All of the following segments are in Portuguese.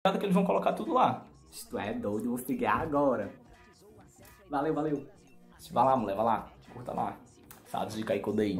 que eles vão colocar tudo lá. Se tu é doido, vou seguir agora. Valeu, valeu. Vai lá, mulher, vai lá. Curta lá. Essa dica aí que eu dei.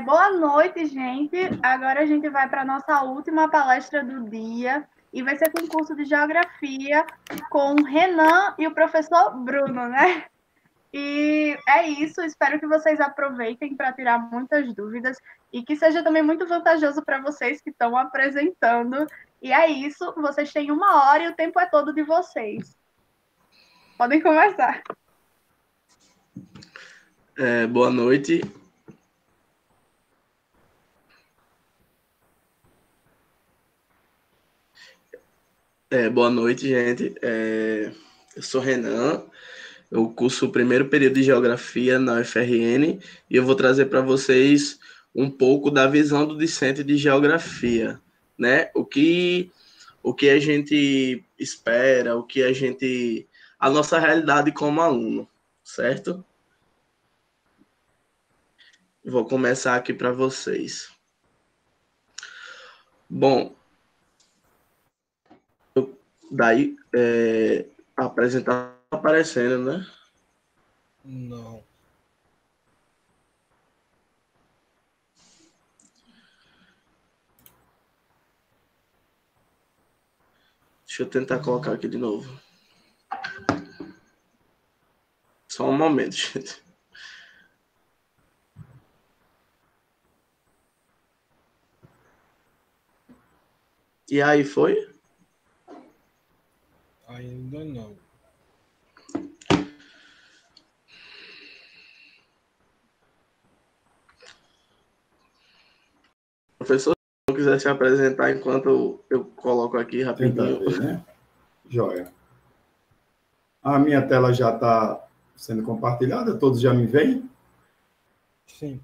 Boa noite, gente. Agora a gente vai para a nossa última palestra do dia e vai ser com o curso de Geografia com o Renan e o professor Bruno, né? E é isso, espero que vocês aproveitem para tirar muitas dúvidas e que seja também muito vantajoso para vocês que estão apresentando. E é isso, vocês têm 1 hora e o tempo é todo de vocês. Podem começar. Boa noite. Boa noite, gente. Eu sou Renan, eu curso o primeiro período de Geografia na UFRN e eu vou trazer para vocês um pouco da visão do discente de Geografia, né? O que a gente espera, a nossa realidade como aluno, certo? Vou começar aqui para vocês. Bom, daí a apresentação tá aparecendo, né? Não. Deixa eu tentar colocar aqui de novo. Só um momento, gente. E aí, foi? Ainda não. Professor, se não quiser se apresentar enquanto eu coloco aqui rapidinho. Tentar ver, né? Joia. A minha tela já está sendo compartilhada, todos já me veem? Sim.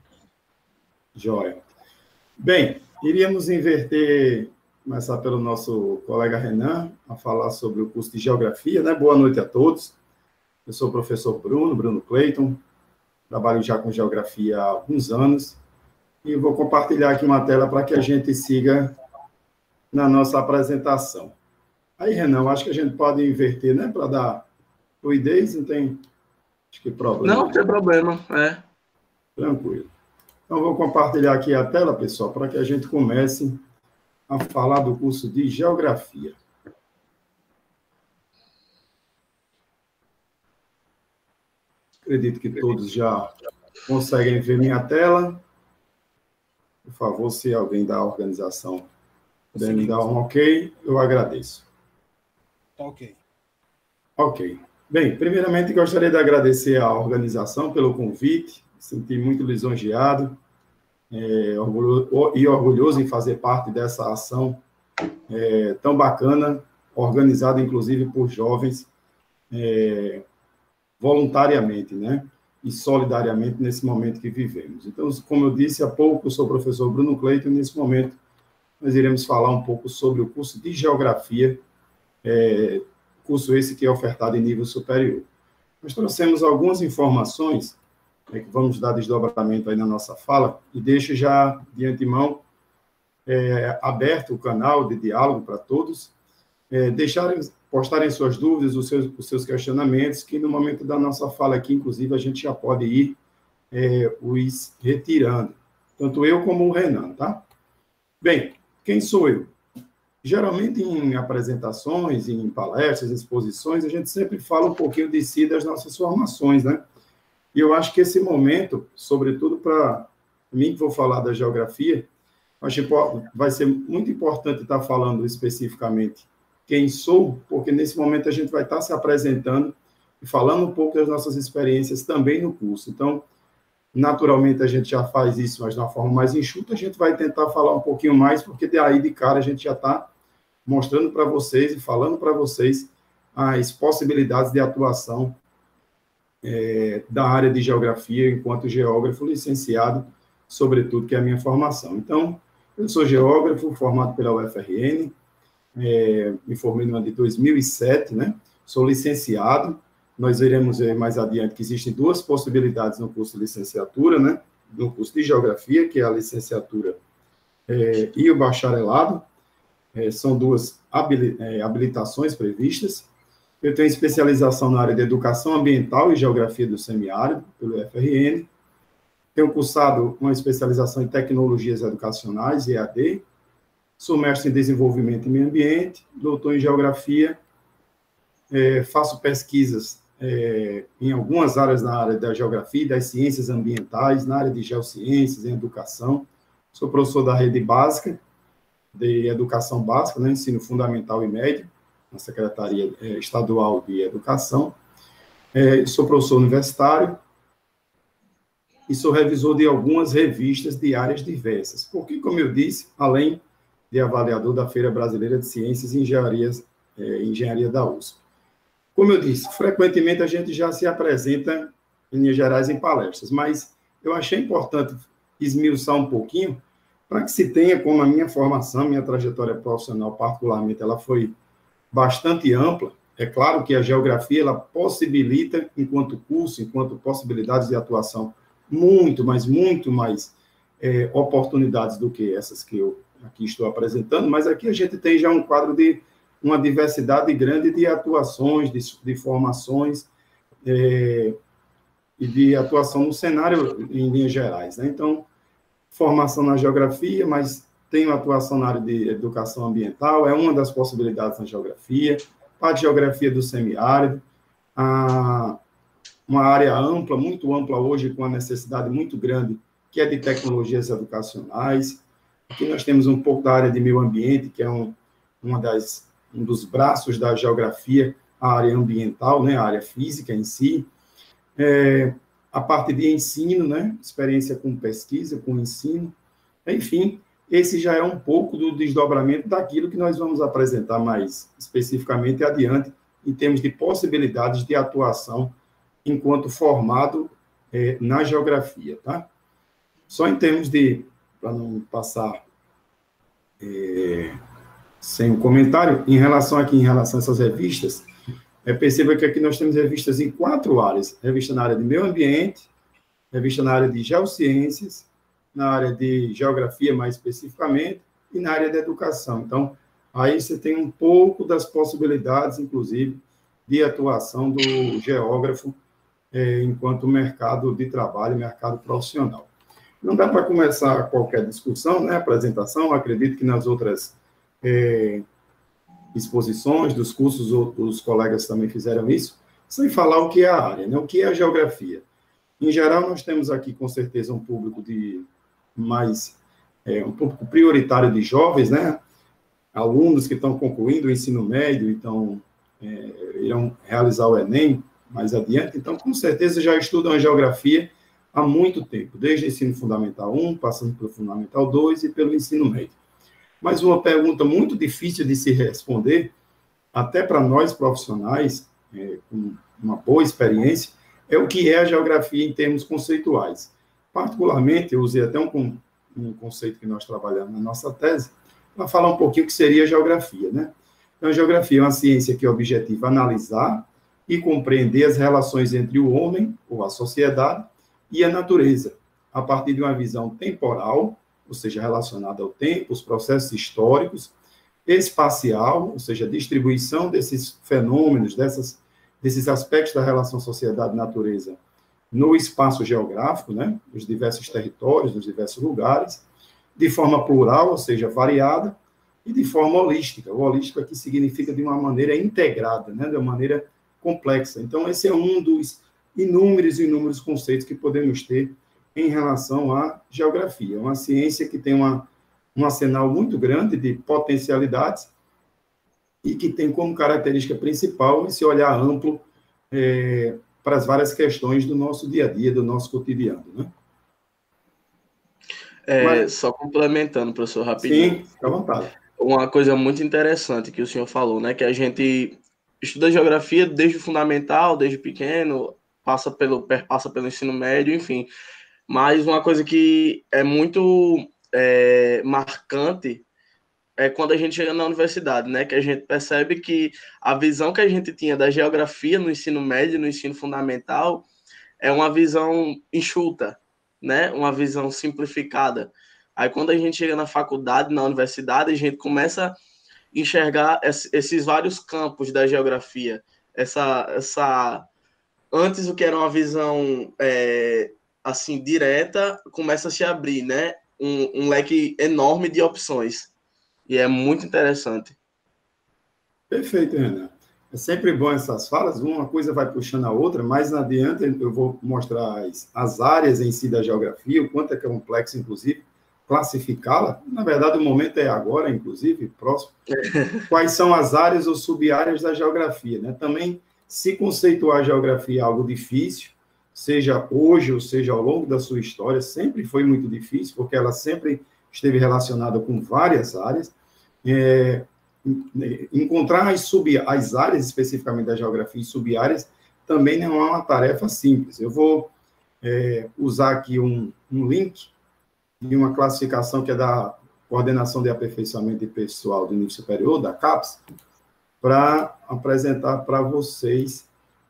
Joia. Bem, iríamos começar pelo nosso colega Renan, a falar sobre o curso de Geografia, né? Boa noite a todos. Eu sou o professor Bruno Cleiton, trabalho já com Geografia há alguns anos, e vou compartilhar aqui uma tela para que a gente siga na nossa apresentação. Aí, Renan, acho que a gente pode inverter, né? Para dar fluidez, não tem acho que problema. Não tem problema, Tranquilo. Então, vou compartilhar aqui a tela, pessoal, para que a gente comece a falar do curso de Geografia. Acredito que todos já conseguem ver minha tela. Por favor, se alguém da organização puder me dar um ok, eu agradeço. Tá ok. Ok. Bem, primeiramente gostaria de agradecer à organização pelo convite, me senti muito lisonjeado e orgulhoso em fazer parte dessa ação tão bacana, organizada inclusive por jovens voluntariamente, né? E solidariamente nesse momento que vivemos. Então, como eu disse há pouco, eu sou o professor Bruno Cleiton e nesse momento nós iremos falar um pouco sobre o curso de Geografia, curso esse que é ofertado em nível superior. Nós trouxemos algumas informações que vamos dar desdobramento aí na nossa fala e deixo já de antemão aberto o canal de diálogo para todos, postarem suas dúvidas, os seus questionamentos, que no momento da nossa fala aqui, inclusive, a gente já pode ir os retirando, tanto eu como o Renan, tá? Bem, quem sou eu? Geralmente, em apresentações, em palestras, exposições, a gente sempre fala um pouquinho de si, das nossas formações, né? E eu acho que esse momento, sobretudo para mim, que vou falar da geografia, acho que vai ser muito importante estar falando especificamente quem sou, porque nesse momento a gente vai estar se apresentando e falando um pouco das nossas experiências também no curso. Então, naturalmente, a gente já faz isso, mas de uma forma mais enxuta, a gente vai tentar falar um pouquinho mais, porque daí de cara a gente já está mostrando para vocês e falando para vocês as possibilidades de atuação da área de geografia enquanto geógrafo licenciado, sobretudo, que é a minha formação. Então, eu sou geógrafo, formado pela UFRN, me formei no ano de 2007, né? Sou licenciado. Nós veremos mais adiante que existem duas possibilidades no curso de licenciatura, né? No curso de geografia, que é a licenciatura e o bacharelado. São duas habilitações previstas. Eu tenho especialização na área de educação ambiental e geografia do semiárido, pelo UFRN. Tenho cursado uma especialização em tecnologias educacionais, EAD. Sou mestre em desenvolvimento e meio ambiente, doutor em geografia. Faço pesquisas em algumas áreas na área da geografia e das ciências ambientais, na área de geociências, em educação. Sou professor da rede básica, de educação básica, né, ensino fundamental e médio, na Secretaria Estadual de Educação. Sou professor universitário e sou revisor de algumas revistas de áreas diversas, porque, como eu disse, além de avaliador da Feira Brasileira de Ciências e Engenharia da USP. Como eu disse, frequentemente a gente já se apresenta, em linhas gerais, em palestras, mas eu achei importante esmiuçar um pouquinho para que se tenha, como a minha formação, minha trajetória profissional, particularmente, ela foi bastante ampla. É claro que a geografia, ela possibilita, enquanto curso, enquanto possibilidades de atuação, muito mais oportunidades do que essas que eu aqui estou apresentando, mas aqui a gente tem já um quadro de uma diversidade grande de atuações, de formações e de atuação no cenário em linhas gerais, né? Então, formação na geografia, mas tenho atuação na área de educação ambiental, é uma das possibilidades na geografia, a geografia do semiárido, uma área ampla, muito ampla hoje, com uma necessidade muito grande, que é de tecnologias educacionais. Aqui nós temos um pouco da área de meio ambiente, que é um dos braços da geografia, a área ambiental, né, a área física em si. A parte de ensino, né, experiência com pesquisa, com ensino. Enfim, esse já é um pouco do desdobramento daquilo que nós vamos apresentar mais especificamente adiante, em termos de possibilidades de atuação enquanto formado na geografia, tá? Só em termos de, para não passar sem um comentário, em relação a essas revistas, perceba que aqui nós temos revistas em 4 áreas: revista na área de meio ambiente, revista na área de geociências, na área de geografia mais especificamente, e na área de educação. Então, aí você tem um pouco das possibilidades, inclusive, de atuação do geógrafo enquanto mercado de trabalho, mercado profissional. Não dá para começar qualquer discussão, né, apresentação, acredito que nas outras exposições dos cursos, os colegas também fizeram isso, sem falar o que é a área, né, o que é a geografia. Em geral, nós temos aqui, com certeza, um público um público prioritário de jovens, né, alunos que estão concluindo o ensino médio, então irão realizar o Enem mais adiante, então, com certeza, já estudam a geografia há muito tempo, desde o ensino fundamental 1, passando pelo fundamental 2 e pelo ensino médio. Mas uma pergunta muito difícil de se responder, até para nós profissionais, com uma boa experiência, é o que é a geografia em termos conceituais. Particularmente, eu usei até um conceito que nós trabalhamos na nossa tese, para falar um pouquinho o que seria a geografia, né? Então, a geografia é uma ciência que objetiva analisar e compreender as relações entre o homem, ou a sociedade, e a natureza, a partir de uma visão temporal, ou seja, relacionada ao tempo, os processos históricos, espacial, ou seja, a distribuição desses fenômenos, desses aspectos da relação sociedade-natureza no espaço geográfico, né, nos diversos territórios, nos diversos lugares, de forma plural, ou seja, variada, e de forma holística. O holístico aqui significa de uma maneira integrada, né? De uma maneira complexa. Então, esse é um dos inúmeros conceitos que podemos ter em relação à geografia. É uma ciência que tem um arsenal muito grande de potencialidades e que tem como característica principal esse olhar amplo para as várias questões do nosso dia a dia, do nosso cotidiano, né? Só complementando, professor, rapidinho. Sim, fica à vontade. Uma coisa muito interessante que o senhor falou, né? Que a gente estuda geografia desde o fundamental, desde pequeno, perpassa pelo ensino médio, enfim. Mas uma coisa que é muito marcante é quando a gente chega na universidade, né? Que a gente percebe que a visão que a gente tinha da geografia no ensino médio, no ensino fundamental, é uma visão enxuta, né? Uma visão simplificada. Aí quando a gente chega na faculdade, na universidade, a gente começa a enxergar esses vários campos da geografia. Antes o que era uma visão assim direta, começa a se abrir, né? Um leque enorme de opções. E é muito interessante. Perfeito, Renan. É sempre bom essas falas, uma coisa vai puxando a outra, mais adiante eu vou mostrar as áreas em si da geografia, o quanto é complexo, inclusive, classificá-la. Na verdade, o momento é agora, inclusive, próximo. Quais são as áreas ou sub-áreas da geografia, né? Também, se conceituar a geografia é algo difícil, seja hoje ou seja ao longo da sua história, sempre foi muito difícil, porque ela sempre esteve relacionada com várias áreas. Encontrar as áreas especificamente da geografia e sub-áreas também não é uma tarefa simples. Eu vou usar aqui um link de uma classificação que é da Coordenação de Aperfeiçoamento de Pessoal do Nível Superior, da CAPES, para apresentar para vocês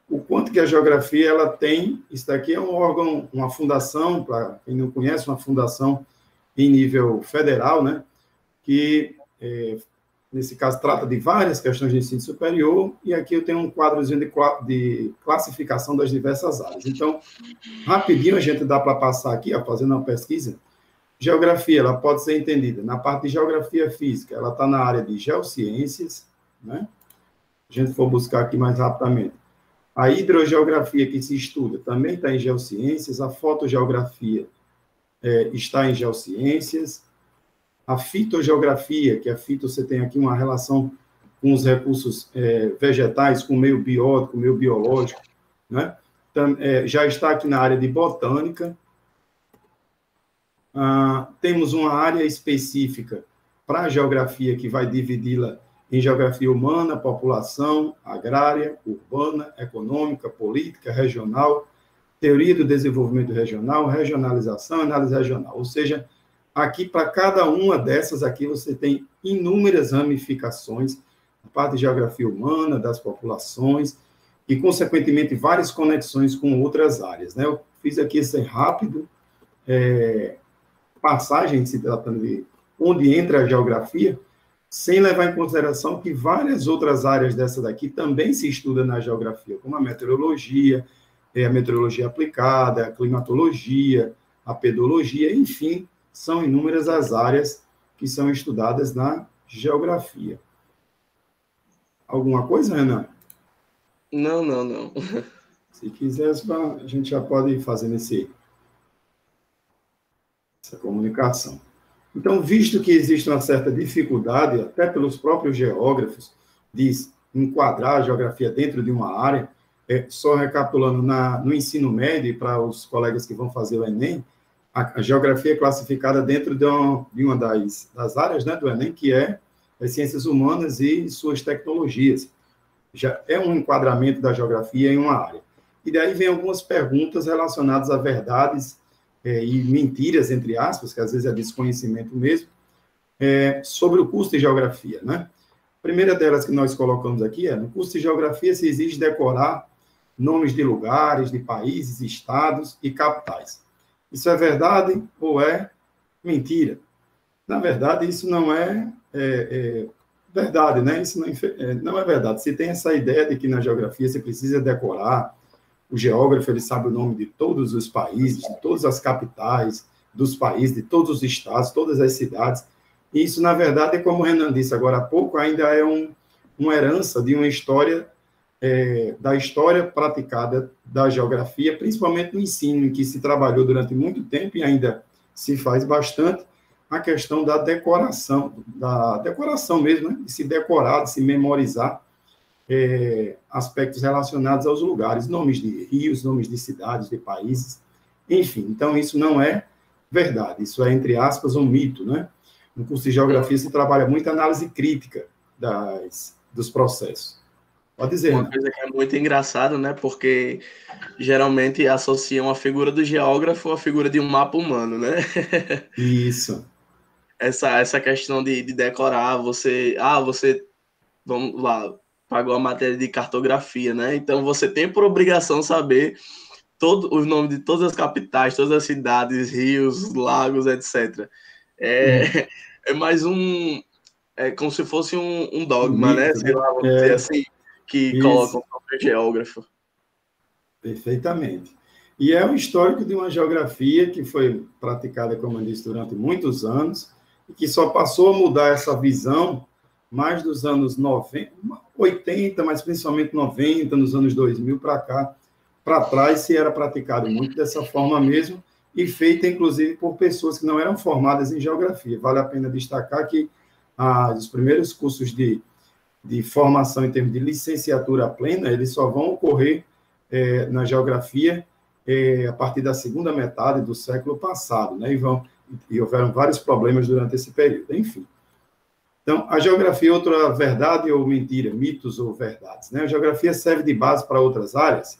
o quanto que a geografia ela tem. Isso daqui é um órgão, uma fundação, para quem não conhece, uma fundação em nível federal, né, que nesse caso, trata de várias questões de ensino superior, e aqui eu tenho um quadrozinho de classificação das diversas áreas. Então, rapidinho a gente dá para passar aqui, fazendo uma pesquisa. Geografia, ela pode ser entendida na parte de geografia física, ela está na área de geociências, né? A gente for buscar aqui mais rapidamente. A hidrogeografia que se estuda também está em geociências, a fotogeografia está em geociências, a fitogeografia, que a fito você tem aqui uma relação com os recursos vegetais, com o meio biótico, meio biológico, né? Já está aqui na área de botânica. Temos uma área específica para a geografia, que vai dividi-la em geografia humana, população, agrária, urbana, econômica, política, regional, teoria do desenvolvimento regional, regionalização, análise regional. Ou seja, aqui, para cada uma dessas aqui, você tem inúmeras ramificações, a parte de geografia humana, das populações, e, consequentemente, várias conexões com outras áreas, né? Eu fiz aqui esse rápido passagem, se tratando de onde entra a geografia, sem levar em consideração que várias outras áreas dessa daqui também se estudam na geografia, como a meteorologia aplicada, a climatologia, a pedologia, enfim, são inúmeras as áreas que são estudadas na geografia. Alguma coisa, Renan? Não. Se quiser, a gente já pode ir fazendo essa comunicação. Então, visto que existe uma certa dificuldade, até pelos próprios geógrafos, de enquadrar a geografia dentro de uma área, só recapitulando, no ensino médio, para os colegas que vão fazer o Enem, a geografia é classificada dentro de uma das áreas, né, do Enem, que é as ciências humanas e suas tecnologias. Já é um enquadramento da geografia em uma área. E daí vem algumas perguntas relacionadas a verdades e mentiras, entre aspas, que às vezes é desconhecimento mesmo, sobre o curso de geografia, né? A primeira delas que nós colocamos aqui no curso de geografia se exige decorar nomes de lugares, de países, estados e capitais. Isso é verdade ou é mentira? Na verdade, isso não é verdade, né? Isso não é verdade. Se tem essa ideia de que na geografia você precisa decorar, o geógrafo ele sabe o nome de todos os países, de todas as capitais dos países, de todos os estados, todas as cidades. Isso, na verdade, como o Renan disse agora há pouco, ainda é uma herança de uma história, da história praticada da geografia, principalmente no ensino, em que se trabalhou durante muito tempo e ainda se faz bastante, a questão da decoração mesmo, né? De se decorar, de se memorizar aspectos relacionados aos lugares, nomes de rios, nomes de cidades, de países, enfim. Então, isso não é verdade, isso é, entre aspas, um mito, né? No curso de geografia se trabalha muito a análise crítica dos processos. Pode dizer, Uma né? coisa que é muito engraçada, né? Porque geralmente associam a figura do geógrafo à figura de um mapa humano, né? Isso. Essa questão de decorar, você, vamos lá, pagou a matéria de cartografia, né? Então você tem por obrigação saber os nomes de todas as capitais, todas as cidades, rios, lagos, etc. É mais é como se fosse um dogma, né? Mito, Sei né? lá, vamos dizer assim, que Isso. colocam o próprio geógrafo. Perfeitamente. E é um histórico de uma geografia que foi praticada, como eu disse, durante muitos anos, e que só passou a mudar essa visão mais dos anos 90, 80, mas principalmente 90, nos anos 2000 para cá. Para trás se era praticado muito dessa forma mesmo, e feita, inclusive, por pessoas que não eram formadas em geografia. Vale a pena destacar que os primeiros cursos de formação em termos de licenciatura plena, eles só vão ocorrer na geografia a partir da segunda metade do século passado, né? E houveram vários problemas durante esse período, enfim. Então, a geografia é outra verdade ou mentira, mitos ou verdades, né? A geografia serve de base para outras áreas?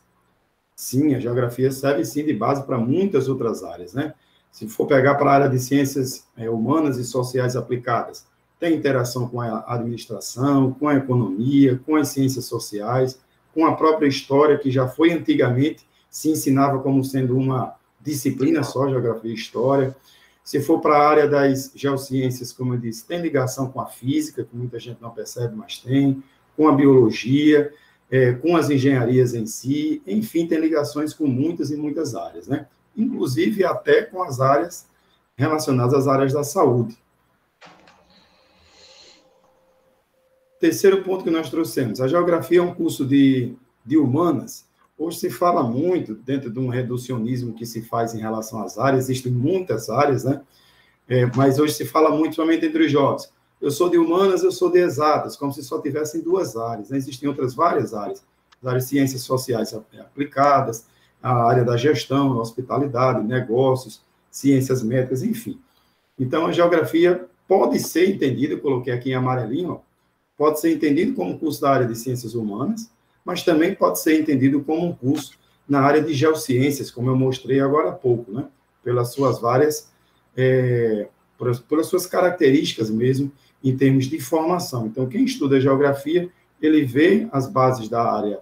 Sim, a geografia serve, sim, de base para muitas outras áreas, né? Se for pegar para a área de ciências humanas e sociais aplicadas, tem interação com a administração, com a economia, com as ciências sociais, com a própria história, que já foi antigamente, se ensinava como sendo uma disciplina só, geografia e história. Se for para a área das geociências, como eu disse, tem ligação com a física, que muita gente não percebe, mas tem, com a biologia, com as engenharias em si, enfim, tem ligações com muitas e muitas áreas, né? Inclusive até com as áreas relacionadas às áreas da saúde. Terceiro ponto que nós trouxemos, a geografia é um curso de humanas. Hoje se fala muito, dentro de um reducionismo que se faz em relação às áreas, existem muitas áreas, né? Mas hoje se fala muito somente entre os jovens. Eu sou de humanas, eu sou de exatas, como se só tivessem duas áreas, né? Existem outras várias áreas, as áreas de ciências sociais aplicadas, a área da gestão, hospitalidade, negócios, ciências médicas, enfim. Então, a geografia pode ser entendida, eu coloquei aqui em amarelinho, pode ser entendido como um curso da área de ciências humanas, mas também pode ser entendido como um curso na área de geociências, como eu mostrei agora há pouco, né? Pelas suas várias, pelas suas características mesmo, em termos de formação. Então, quem estuda geografia, ele vê as bases da área,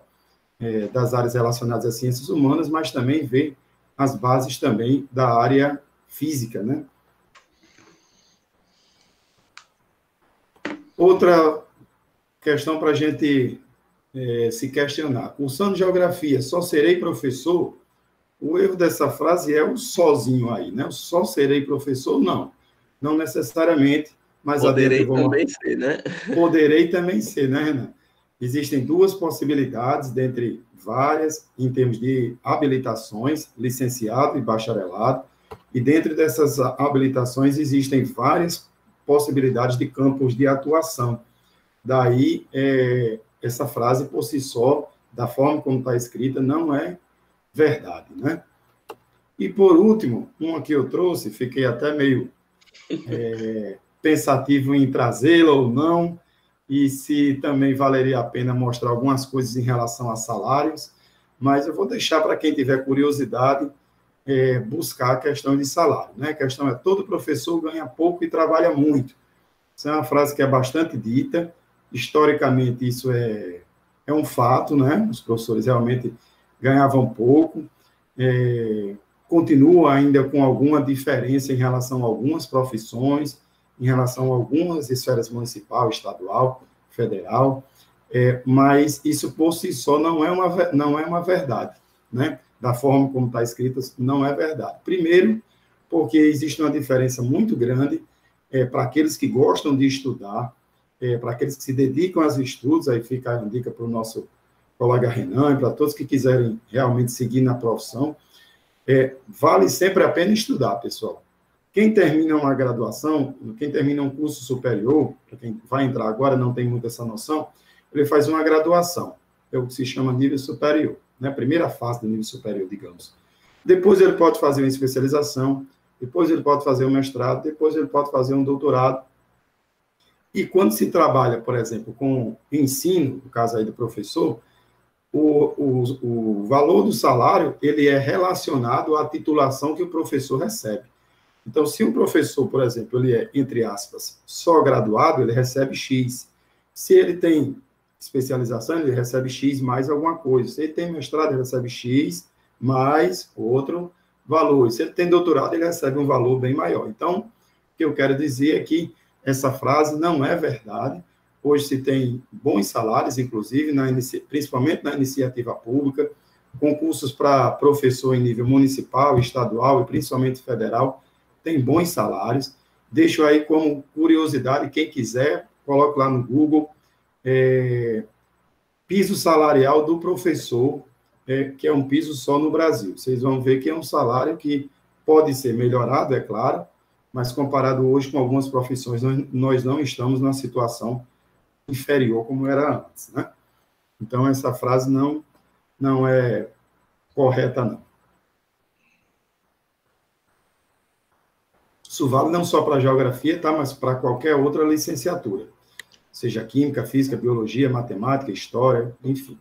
das áreas relacionadas às ciências humanas, mas também vê as bases também da área física, né? Outra questão para a gente se questionar. Cursando geografia, só serei professor? O erro dessa frase é o sozinho aí, né? O só serei professor, não. Não necessariamente, mas poderei também ser, né? Poderei também ser, né, Renan? Existem duas possibilidades, dentre várias, em termos de habilitações, licenciado e bacharelado, e dentro dessas habilitações existem várias possibilidades de campos de atuação. Daí, essa frase, por si só, da forma como está escrita, não é verdade, né? E, por último, uma que eu trouxe, fiquei até meio pensativo em trazê-la ou não, e se também valeria a pena mostrar algumas coisas em relação a salários, mas eu vou deixar para quem tiver curiosidade buscar a questão de salário, né? A questão é, todo professor ganha pouco e trabalha muito. Essa é uma frase que é bastante dita, historicamente isso é um fato, né? Os professores realmente ganhavam pouco, continua ainda com alguma diferença em relação a algumas profissões, em relação a algumas esferas municipal, estadual, federal, mas isso por si só não é uma verdade, né? Da forma como está escrito, não é verdade. Primeiro, porque existe uma diferença muito grande para aqueles que gostam de estudar, para aqueles que se dedicam aos estudos, aí fica a dica para o nosso colega Renan, e para todos que quiserem realmente seguir na profissão, vale sempre a pena estudar, pessoal. Quem termina uma graduação, quem termina um curso superior, para quem vai entrar agora, não tem muito essa noção, ele faz uma graduação, é o que se chama nível superior, né? Primeira fase do nível superior, digamos. Depois ele pode fazer uma especialização, depois ele pode fazer um mestrado, depois ele pode fazer um doutorado. E quando se trabalha, por exemplo, com ensino, no caso aí do professor, o valor do salário, ele é relacionado à titulação que o professor recebe. Então, se um professor, por exemplo, ele é, entre aspas, só graduado, ele recebe X. Se ele tem especialização, ele recebe X mais alguma coisa. Se ele tem mestrado, ele recebe X mais outro valor. E se ele tem doutorado, ele recebe um valor bem maior. Então, o que eu quero dizer é que essa frase não é verdade. Hoje se tem bons salários, inclusive, principalmente na iniciativa pública, concursos para professor em nível municipal, estadual e principalmente federal, tem bons salários. Deixo aí como curiosidade, quem quiser, coloque lá no Google, piso salarial do professor, que é um piso só no Brasil. Vocês vão ver que é um salário que pode ser melhorado, é claro, mas comparado hoje com algumas profissões, nós não estamos numa situação inferior como era antes, né? Então, essa frase não é correta, não. Isso vale não só para a geografia, tá? Mas para qualquer outra licenciatura, seja química, física, biologia, matemática, história, enfim.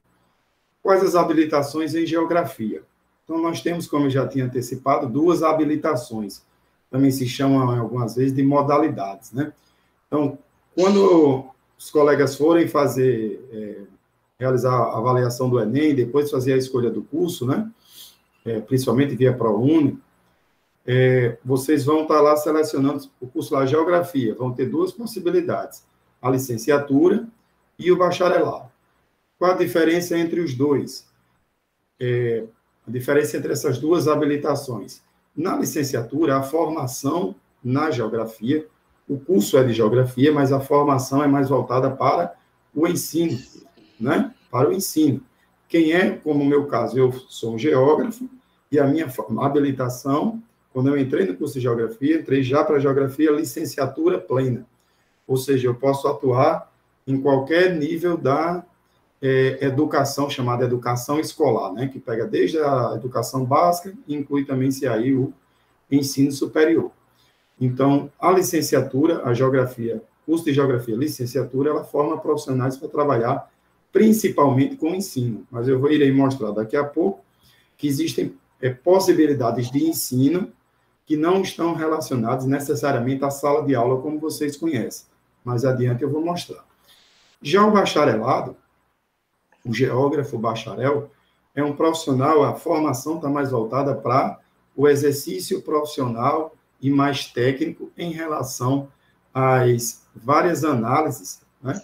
Quais as habilitações em geografia? Então, nós temos, como eu já tinha antecipado, 2 habilitações. Também se chamam, algumas vezes, de modalidades, né? Então, quando os colegas forem realizar a avaliação do Enem, depois fazer a escolha do curso, né? Principalmente via ProUni, vocês vão estar lá selecionando o curso lá, Geografia. Vão ter 2 possibilidades, a licenciatura e o bacharelado. Qual a diferença entre os dois? A diferença entre essas 2 habilitações. Na licenciatura, a formação na geografia, o curso é de geografia, mas a formação é mais voltada para o ensino, né? Para o ensino. Quem é, como no meu caso, eu sou um geógrafo, e a minha habilitação, quando eu entrei no curso de geografia, entrei já para a geografia licenciatura plena. Ou seja, eu posso atuar em qualquer nível da educação, chamada educação escolar, né? Que pega desde a educação básica e inclui também, se aí, o ensino superior. Então, a licenciatura, a geografia, curso de geografia, licenciatura, ela forma profissionais para trabalhar principalmente com o ensino. Mas eu irei mostrar daqui a pouco que existem possibilidades de ensino que não estão relacionadas necessariamente à sala de aula, como vocês conhecem. Mais adiante eu vou mostrar. Já o bacharelado, o geógrafo, o bacharel, é um profissional, a formação está mais voltada para o exercício profissional e mais técnico em relação às várias análises, né,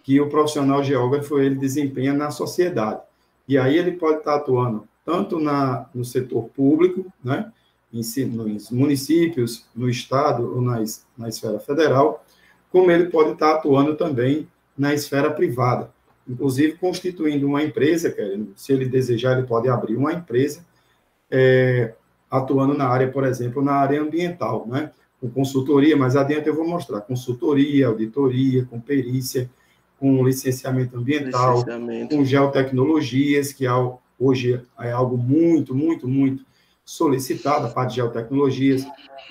que o profissional geógrafo ele desempenha na sociedade. E aí ele pode estar atuando tanto no setor público, né, nos municípios, no estado ou na esfera federal, como ele pode estar atuando também na esfera privada, inclusive constituindo uma empresa, se ele desejar, ele pode abrir uma empresa, atuando na área, por exemplo, na área ambiental, né? Com consultoria, mais adiante eu vou mostrar, consultoria, auditoria, com perícia, com licenciamento ambiental, com geotecnologias, que hoje é algo muito, muito, muito solicitado, a parte de geotecnologias.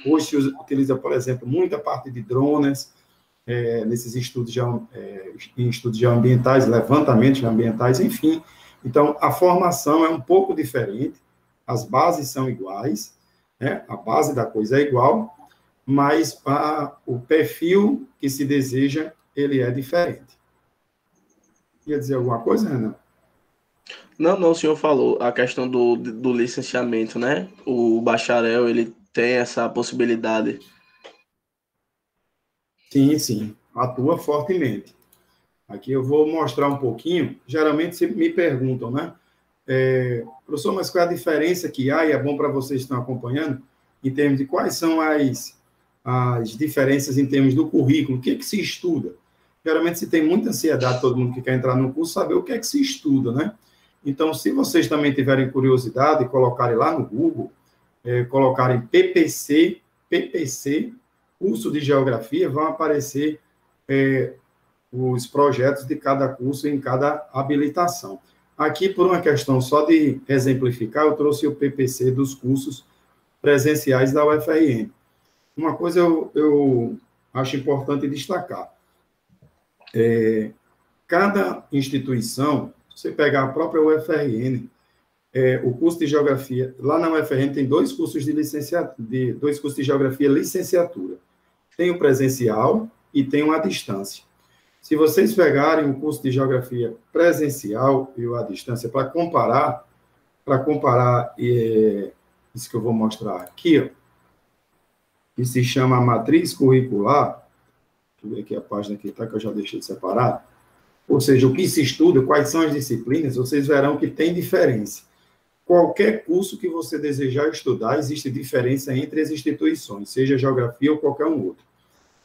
Hoje se utiliza, por exemplo, muita parte de drones, nesses estudos geoambientais, levantamentos ambientais, enfim. Então, a formação é um pouco diferente, as bases são iguais, né? A base da coisa é igual, mas o perfil que se deseja, ele é diferente. Quer dizer alguma coisa, Renan? Não, o senhor falou a questão do licenciamento, né? O bacharel, ele tem essa possibilidade. Sim, atua fortemente. Aqui eu vou mostrar um pouquinho. Geralmente se me perguntam, né? Professor, mas qual é a diferença que há, e é bom para vocês que estão acompanhando, em termos de quais são as as diferenças em termos do currículo, o que é que se estuda. Geralmente se tem muita ansiedade, todo mundo que quer entrar no curso, saber o que é que se estuda, né? Então, se vocês também tiverem curiosidade, colocarem lá no Google, colocarem PPC, curso de Geografia, vão aparecer os projetos de cada curso em cada habilitação. Aqui, por uma questão só de exemplificar, eu trouxe o PPC dos cursos presenciais da UFRN. Uma coisa eu acho importante destacar. Cada instituição, você pegar a própria UFRN, o curso de Geografia, lá na UFRN tem dois cursos de Geografia licenciatura. Tem o presencial e tem o à distância. Se vocês pegarem o curso de Geografia presencial e o à distância para comparar isso que eu vou mostrar aqui, ó, que se chama Matriz Curricular, deixa eu ver aqui a página que está, que eu já deixei separado, ou seja, o que se estuda, quais são as disciplinas, vocês verão que tem diferença. Qualquer curso que você desejar estudar, existe diferença entre as instituições, seja Geografia ou qualquer um outro.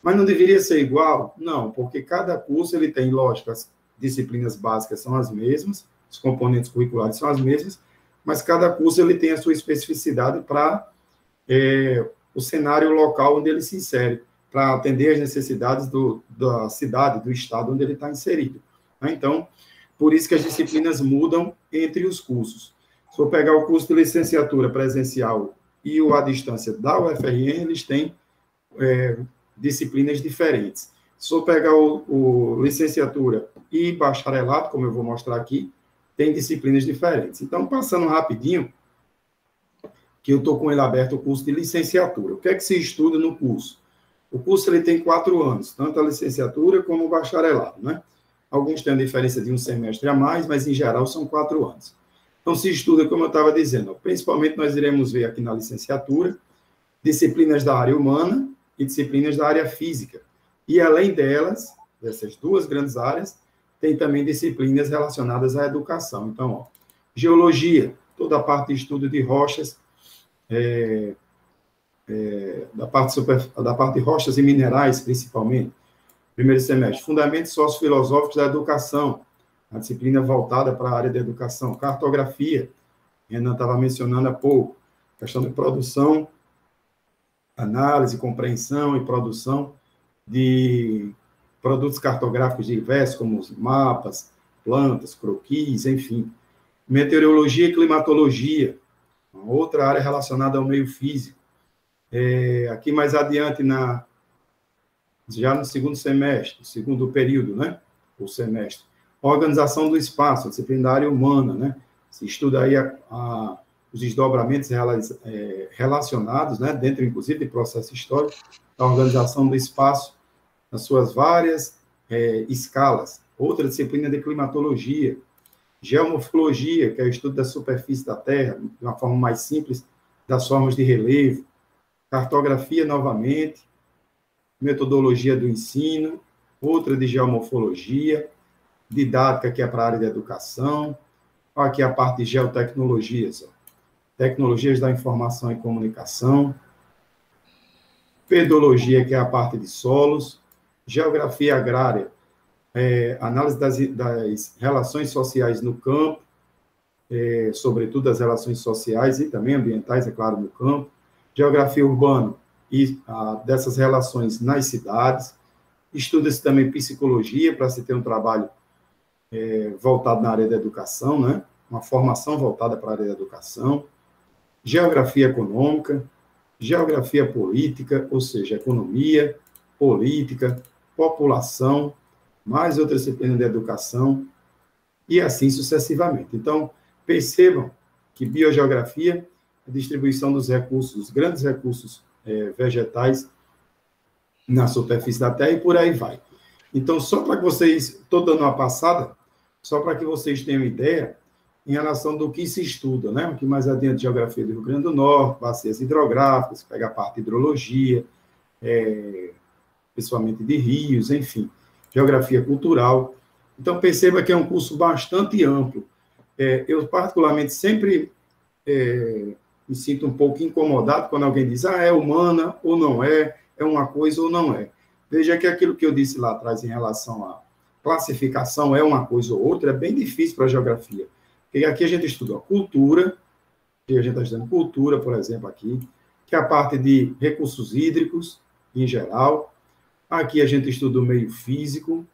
Mas não deveria ser igual? Não, porque cada curso ele tem, lógico, as disciplinas básicas são as mesmas, os componentes curriculares são as mesmas, mas cada curso ele tem a sua especificidade para o cenário local onde ele se insere, para atender as necessidades da cidade, do estado onde ele está inserido. Então, por isso que as disciplinas mudam entre os cursos. Se eu pegar o curso de licenciatura presencial e o à distância da UFRN, eles têm disciplinas diferentes. Se eu pegar o licenciatura e bacharelado, como eu vou mostrar aqui, tem disciplinas diferentes. Então, passando rapidinho, que eu estou com ele aberto, o curso de licenciatura. O que é que se estuda no curso? O curso ele tem 4 anos, tanto a licenciatura como o bacharelado, né? Alguns têm a diferença de um semestre a mais, mas, em geral, são 4 anos. Então, se estuda, como eu estava dizendo, principalmente nós iremos ver aqui na licenciatura, disciplinas da área humana e disciplinas da área física. E, além delas, dessas duas grandes áreas, tem também disciplinas relacionadas à educação. Então, ó, geologia, toda a parte de estudo de rochas, da parte de rochas e minerais, principalmente. Primeiro semestre, fundamentos sociofilosóficos da educação, a disciplina voltada para a área da educação. Cartografia, Renan estava mencionando há pouco, questão de produção, análise, compreensão e produção de produtos cartográficos diversos, como os mapas, plantas, croquis, enfim. Meteorologia e climatologia, uma outra área relacionada ao meio físico. Aqui mais adiante, já no segundo semestre, segundo período, né? O semestre. Organização do espaço, a disciplina da área humana, né? Se estuda aí os desdobramentos relacionados, né? Dentro, inclusive, do processo histórico, a organização do espaço nas suas várias escalas. Outra disciplina de climatologia, geomorfologia, que é o estudo da superfície da Terra, de uma forma mais simples, das formas de relevo, cartografia, novamente, metodologia do ensino, outra de geomorfologia, didática, que é para a área da educação, aqui a parte de geotecnologias, tecnologias da informação e comunicação, pedologia, que é a parte de solos, geografia agrária, análise das relações sociais no campo, sobretudo as relações sociais e também ambientais, é claro, no campo, geografia urbana e dessas relações nas cidades, estuda-se também psicologia, para se ter um trabalho voltado na área da educação, né? Uma formação voltada para a área da educação, geografia econômica, geografia política, ou seja, economia, política, população, mais outra disciplina de educação, e assim sucessivamente. Então, percebam que biogeografia, a distribuição dos recursos, os grandes recursos vegetais na superfície da Terra, e por aí vai. Então, só para que vocês, estou dando uma passada, só para que vocês tenham ideia, em relação do que se estuda, né? Aqui mais adiante, geografia do Rio Grande do Norte, bacias hidrográficas, pega a parte de hidrologia, principalmente de rios, enfim, geografia cultural. Então, perceba que é um curso bastante amplo. Eu, particularmente, sempre me sinto um pouco incomodado quando alguém diz, é humana ou não é, é uma coisa ou não é. Veja que aquilo que eu disse lá atrás em relação à classificação é uma coisa ou outra, é bem difícil para a geografia. Porque aqui a gente estuda a cultura, que a gente está estudando cultura, por exemplo, aqui, que é a parte de recursos hídricos, em geral. Aqui a gente estuda o meio físico,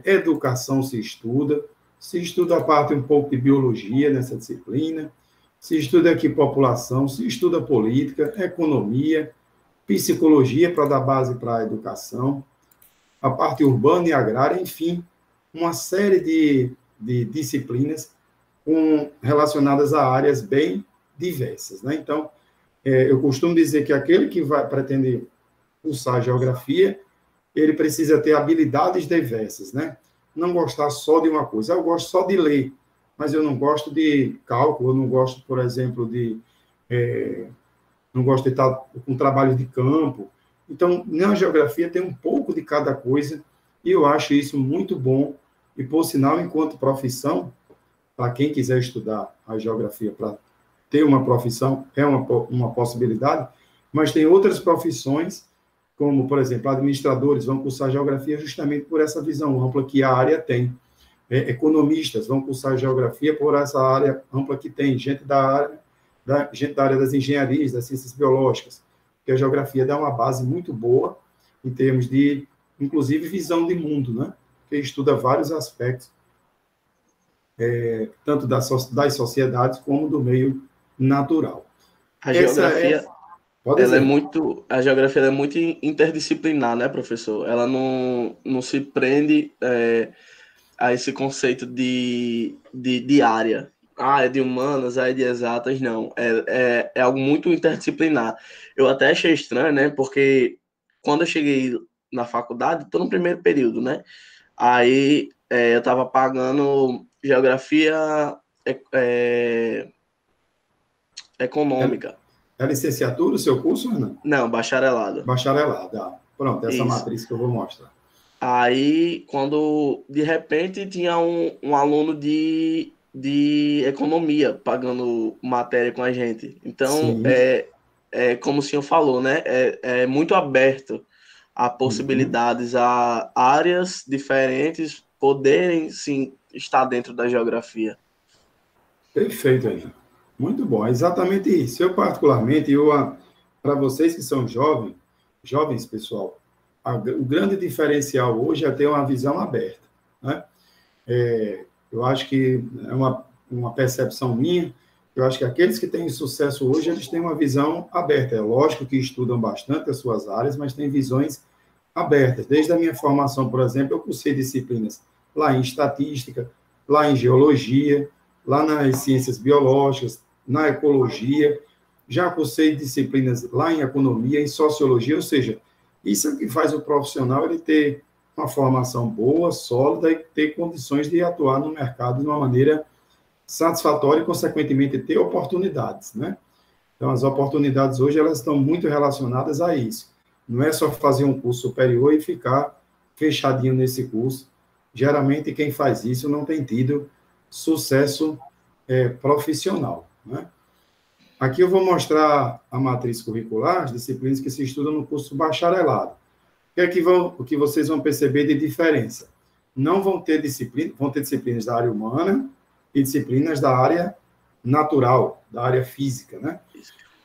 educação se estuda a parte um pouco de biologia nessa disciplina, se estuda aqui população, se estuda política, economia, psicologia para dar base para a educação, a parte urbana e agrária, enfim, uma série de disciplinas relacionadas a áreas bem diversas, né? Então, eu costumo dizer que aquele que vai pretender cursar geografia, ele precisa ter habilidades diversas, né? Não gostar só de uma coisa. Eu gosto só de ler, mas eu não gosto de cálculo, eu não gosto, por exemplo, não gosto de estar com trabalho de campo. Então, na geografia tem um pouco de cada coisa, e eu acho isso muito bom. E, por sinal, enquanto profissão, para quem quiser estudar a geografia para ter uma profissão, é uma possibilidade, mas tem outras profissões, como, por exemplo, administradores vão cursar geografia justamente por essa visão ampla que a área tem. Economistas vão cursar geografia por essa área ampla que tem. Gente da área das engenharias, das ciências biológicas, que a geografia dá uma base muito boa em termos de, inclusive, visão de mundo, né? Que estuda vários aspectos, tanto das sociedades como do meio natural. A geografia, a geografia é muito interdisciplinar, né, professor? Ela não se prende a esse conceito de área. É de humanas, é de exatas, não. É algo muito interdisciplinar. Eu até achei estranho, né, porque quando eu cheguei na faculdade, estou no primeiro período, né, aí eu estava pagando geografia econômica. É licenciatura o seu curso, Renan? Não, bacharelado. Bacharelado, Pronto, essa matriz que eu vou mostrar. Aí, quando, de repente, tinha um aluno de economia pagando matéria com a gente. Então, como o senhor falou, né? É muito aberto a possibilidades, a áreas diferentes poderem, sim, estar dentro da geografia. Perfeito, aí. Muito bom, é exatamente isso. Eu, particularmente, para vocês que são jovens, pessoal, o grande diferencial hoje é ter uma visão aberta, né? Eu acho que é uma percepção minha, eu acho que aqueles que têm sucesso hoje, eles têm uma visão aberta. É lógico que estudam bastante as suas áreas, mas têm visões abertas. Desde a minha formação, por exemplo, eu cursei disciplinas lá em estatística, lá em geologia, lá nas ciências biológicas, na ecologia, já cursei disciplinas lá em economia, em sociologia, ou seja, isso é o que faz o profissional ele ter uma formação boa, sólida e ter condições de atuar no mercado de uma maneira satisfatória e, consequentemente, ter oportunidades, né? Então, as oportunidades hoje, elas estão muito relacionadas a isso. Não é só fazer um curso superior e ficar fechadinho nesse curso. Geralmente, quem faz isso não tem tido sucesso profissional, né? Aqui eu vou mostrar a matriz curricular, as disciplinas que se estudam no curso bacharelado. O que vocês vão perceber de diferença? Não vão ter disciplinas da área humana e disciplinas da área natural, da área física, né?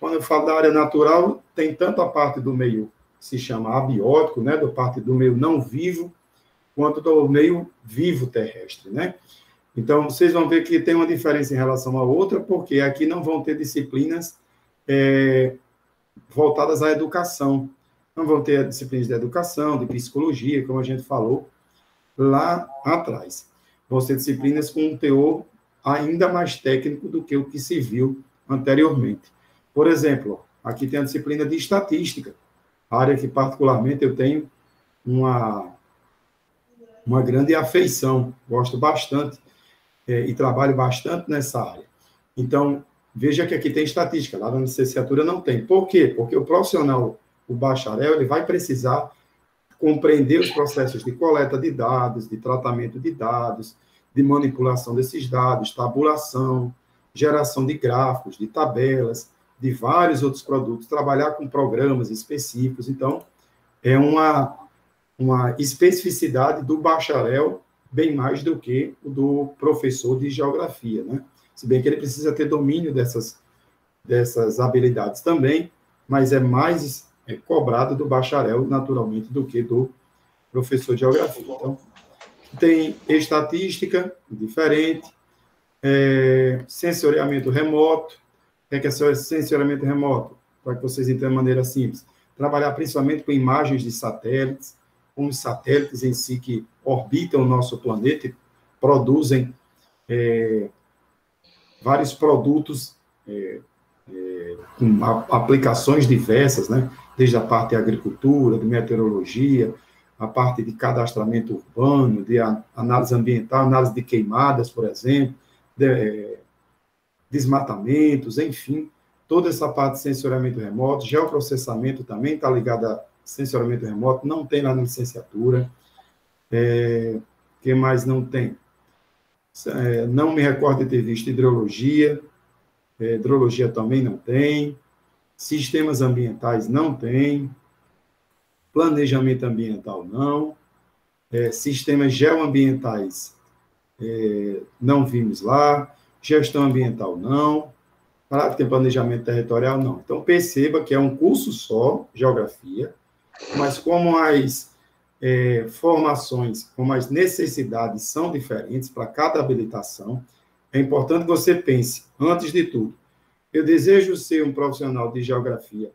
Quando eu falo da área natural, tem tanto a parte do meio que se chama abiótico, né, da parte do meio não vivo, quanto do meio vivo terrestre, né? Então, vocês vão ver que tem uma diferença em relação à outra, porque aqui não vão ter disciplinas voltadas à educação. Não vão ter disciplinas de educação, de psicologia, como a gente falou lá atrás. Vão ser disciplinas com um teor ainda mais técnico do que o que se viu anteriormente. Por exemplo, aqui tem a disciplina de estatística, área que, particularmente, eu tenho uma grande afeição, gosto bastante e trabalho bastante nessa área. Então, veja que aqui tem estatística, lá na licenciatura não tem. Por quê? Porque o profissional, o bacharel, ele vai precisar compreender os processos de coleta de dados, de tratamento de dados, de manipulação desses dados, tabulação, geração de gráficos, de tabelas, de vários outros produtos, trabalhar com programas específicos. Então, é uma especificidade do bacharel bem mais do que o do professor de geografia, né? Se bem que ele precisa ter domínio dessas habilidades também, mas é mais cobrado do bacharel, naturalmente, do que do professor de geografia. Então, tem estatística, diferente, sensoriamento remoto. O que é sensoriamento remoto? Para que vocês entendam de maneira simples. Trabalhar principalmente com imagens de satélites, com os satélites em si que orbitam o nosso planeta e produzem vários produtos com aplicações diversas, né? Desde a parte de agricultura, de meteorologia, a parte de cadastramento urbano, de análise ambiental, análise de queimadas, por exemplo, desmatamentos, enfim, toda essa parte de sensoriamento remoto, geoprocessamento também está ligado a sensoriamento remoto, não tem lá na licenciatura. Que mais não tem? Não me recordo de ter visto hidrologia, hidrologia também não tem, sistemas ambientais não tem, planejamento ambiental não, sistemas geoambientais não vimos lá, gestão ambiental não, para que tem planejamento territorial não. Então, perceba que é um curso só, geografia, mas como as formações, como as necessidades são diferentes para cada habilitação, é importante que você pense, antes de tudo, eu desejo ser um profissional de geografia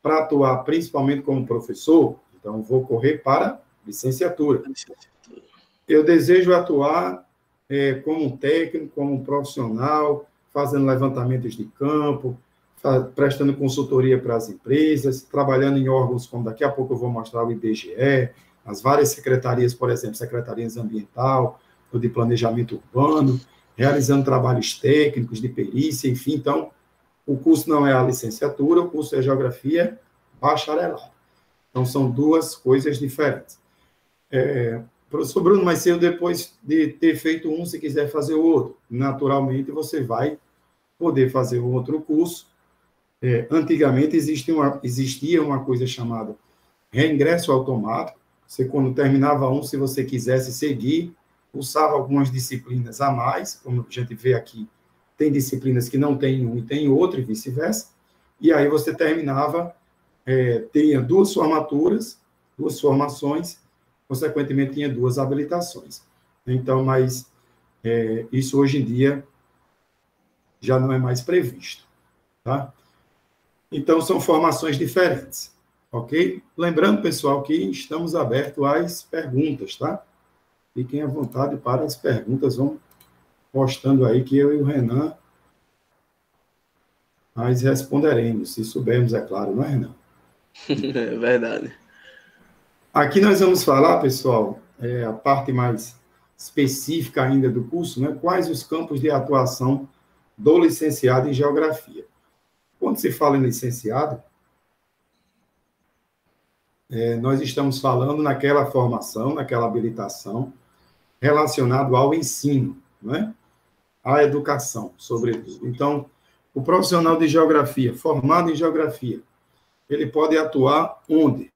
para atuar principalmente como professor, então vou correr para licenciatura. Eu desejo atuar como um técnico, como um profissional, fazendo levantamentos de campo, prestando consultoria para as empresas, trabalhando em órgãos como daqui a pouco eu vou mostrar o IBGE, as várias secretarias, por exemplo, secretarias ambiental, ou de planejamento urbano, realizando trabalhos técnicos de perícia, enfim. Então, o curso não é a licenciatura, o curso é geografia bacharelado. Então, são duas coisas diferentes. Professor Bruno, mas se eu depois de ter feito um, se quiser fazer o outro, naturalmente você vai poder fazer o outro curso. Antigamente existia uma coisa chamada reingresso automático. Você, quando terminava um, se você quisesse seguir, cursava algumas disciplinas a mais, como a gente vê aqui, tem disciplinas que não tem um e tem outro, e vice-versa, e aí você terminava, tinha duas formaturas, duas formações, consequentemente tinha duas habilitações. Então, mas isso hoje em dia já não é mais previsto, tá? Então, são formações diferentes, ok? Lembrando, pessoal, que estamos abertos às perguntas, tá? Fiquem à vontade para as perguntas, vão postando aí que eu e o Renan nós responderemos, se soubermos, é claro, não é, Renan? É verdade. Aqui nós vamos falar, pessoal, a parte mais específica ainda do curso, né? Quais os campos de atuação do licenciado em Geografia. Quando se fala em licenciado, nós estamos falando naquela formação, naquela habilitação relacionado ao ensino, né? À educação, sobretudo. Então, o profissional de Geografia, formado em Geografia, ele pode atuar onde?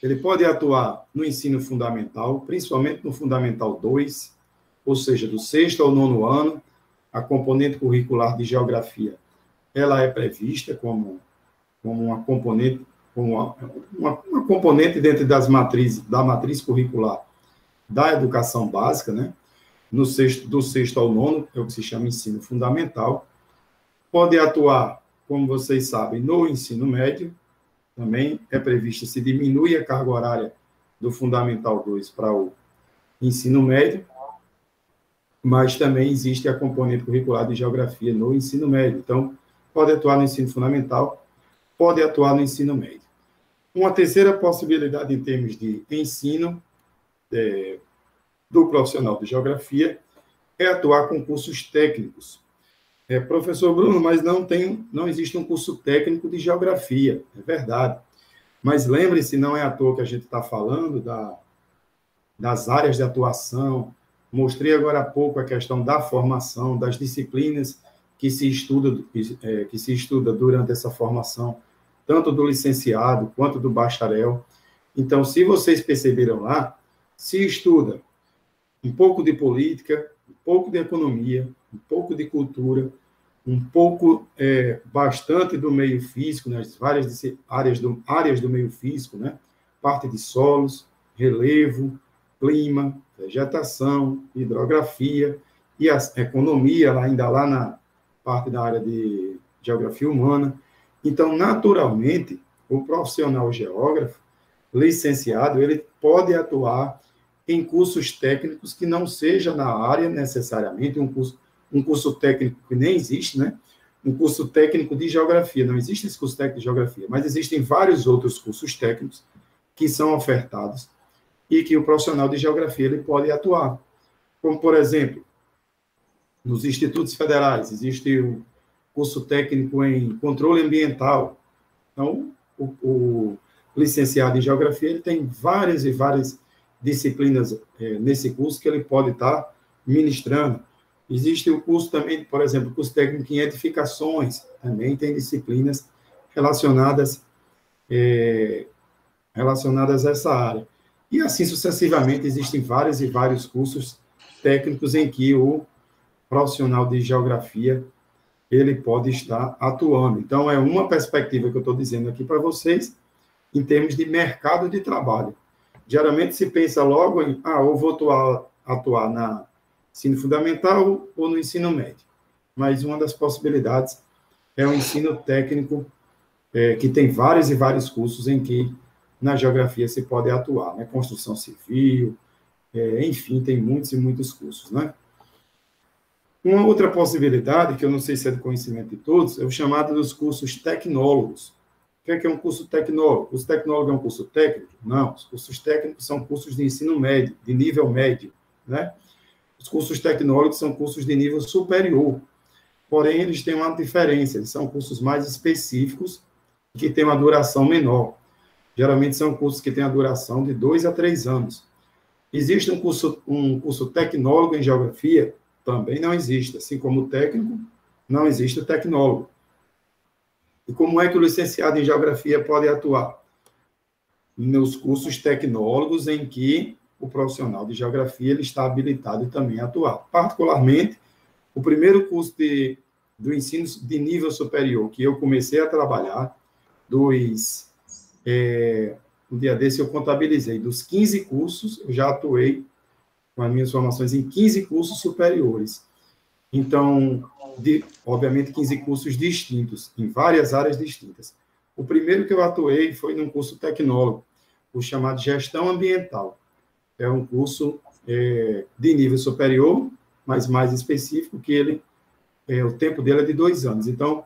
Ele pode atuar no ensino fundamental, principalmente no Fundamental 2, ou seja, do 6º ao 9º ano, a componente curricular de Geografia, ela é prevista como uma componente, uma componente dentro da matriz curricular da educação básica, né? Do 6º ao 9º, é o que se chama ensino fundamental. Pode atuar, como vocês sabem, no ensino médio, também é previsto se diminui a carga horária do Fundamental 2 para o ensino médio, mas também existe a componente curricular de Geografia no ensino médio. Então, pode atuar no ensino fundamental, pode atuar no ensino médio. Uma terceira possibilidade em termos de ensino do profissional de Geografia é atuar com cursos técnicos. Professor Bruno, mas não existe um curso técnico de Geografia, é verdade. Mas lembre-se, não é à toa que a gente está falando das áreas de atuação. Mostrei agora há pouco a questão da formação, das disciplinas que se estuda durante essa formação, tanto do licenciado quanto do bacharel. Então, se vocês perceberam lá, se estuda um pouco de política, um pouco de economia, um pouco de cultura, um pouco, bastante do meio físico, nas várias áreas do meio físico, né? Parte de solos, relevo, clima, vegetação, hidrografia, e a economia, ainda lá na parte da área de geografia humana. Então, naturalmente, o profissional geógrafo, licenciado, ele pode atuar em cursos técnicos que não seja na área necessariamente, um curso técnico que nem existe, né? Um curso técnico de geografia, não existe esse curso técnico de geografia, mas existem vários outros cursos técnicos que são ofertados e que o profissional de geografia ele pode atuar. Como, por exemplo, nos institutos federais, existe o curso técnico em controle ambiental. Então, o licenciado em geografia ele tem várias e várias disciplinas nesse curso que ele pode estar ministrando. Existe o curso também, por exemplo, o curso técnico em edificações, também tem disciplinas relacionadas a essa área. E assim sucessivamente, existem vários e vários cursos técnicos em que o profissional de geografia ele pode estar atuando. Então, é uma perspectiva que eu estou dizendo aqui para vocês, em termos de mercado de trabalho. Geralmente se pensa logo em, eu vou atuar na ensino fundamental ou no ensino médio. Mas uma das possibilidades é o ensino técnico, que tem vários e vários cursos em que na geografia se pode atuar, né? Construção civil, enfim, tem muitos e muitos cursos, né? Uma outra possibilidade, que eu não sei se é do conhecimento de todos, é o chamado dos cursos tecnólogos. O que é um curso tecnólogo? O curso tecnólogo é um curso técnico? Não, os cursos técnicos são cursos de ensino médio, de nível médio, né? Os cursos tecnólogos são cursos de nível superior, porém eles têm uma diferença, eles são cursos mais específicos, que têm uma duração menor. Geralmente são cursos que têm a duração de 2 a 3 anos. Existe um curso tecnólogo em geografia? Também não existe. Assim como o técnico, não existe o tecnólogo. E como é que o licenciado em geografia pode atuar? Nos cursos tecnólogos em que o profissional de geografia ele está habilitado também a atuar. Particularmente, o primeiro curso do ensino de nível superior que eu comecei a trabalhar, um dia desse eu contabilizei, dos 15 cursos, eu já atuei com as minhas formações em 15 cursos superiores. Então, obviamente, 15 cursos distintos, em várias áreas distintas. O primeiro que eu atuei foi num curso tecnólogo, o chamado Gestão Ambiental. É um curso de nível superior, mas mais específico, que o tempo dele é de 2 anos. Então,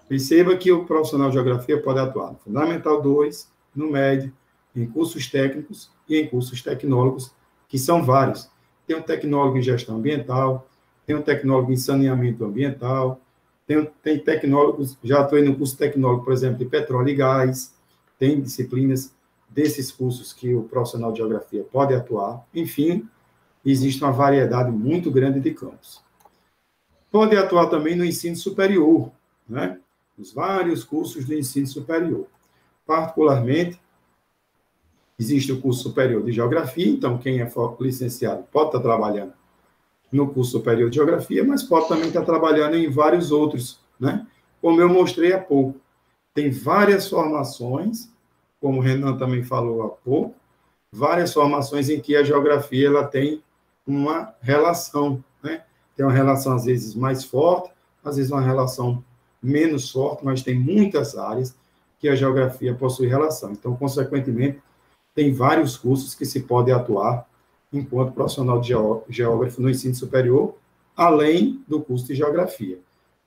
perceba que o profissional de geografia pode atuar no Fundamental 2, no médio, em cursos técnicos e em cursos tecnólogos, que são vários. Tem um tecnólogo em gestão ambiental, tem um tecnólogo em saneamento ambiental, tem tecnólogos, já atuei no curso tecnólogo, por exemplo, de petróleo e gás, tem disciplinas desses cursos que o profissional de geografia pode atuar. Enfim, existe uma variedade muito grande de campos. Pode atuar também no ensino superior, né? Os vários cursos do ensino superior. Particularmente, existe o curso superior de geografia, então quem é licenciado pode estar trabalhando no curso superior de geografia, mas pode também estar trabalhando em vários outros, né? Como eu mostrei há pouco. Tem várias formações, como o Renan também falou há pouco, várias formações em que a geografia ela tem uma relação, né? Tem uma relação, às vezes, mais forte, às vezes uma relação menos forte, mas tem muitas áreas que a geografia possui relação. Então, consequentemente, tem vários cursos que se pode atuar enquanto profissional de geógrafo no ensino superior, além do curso de geografia.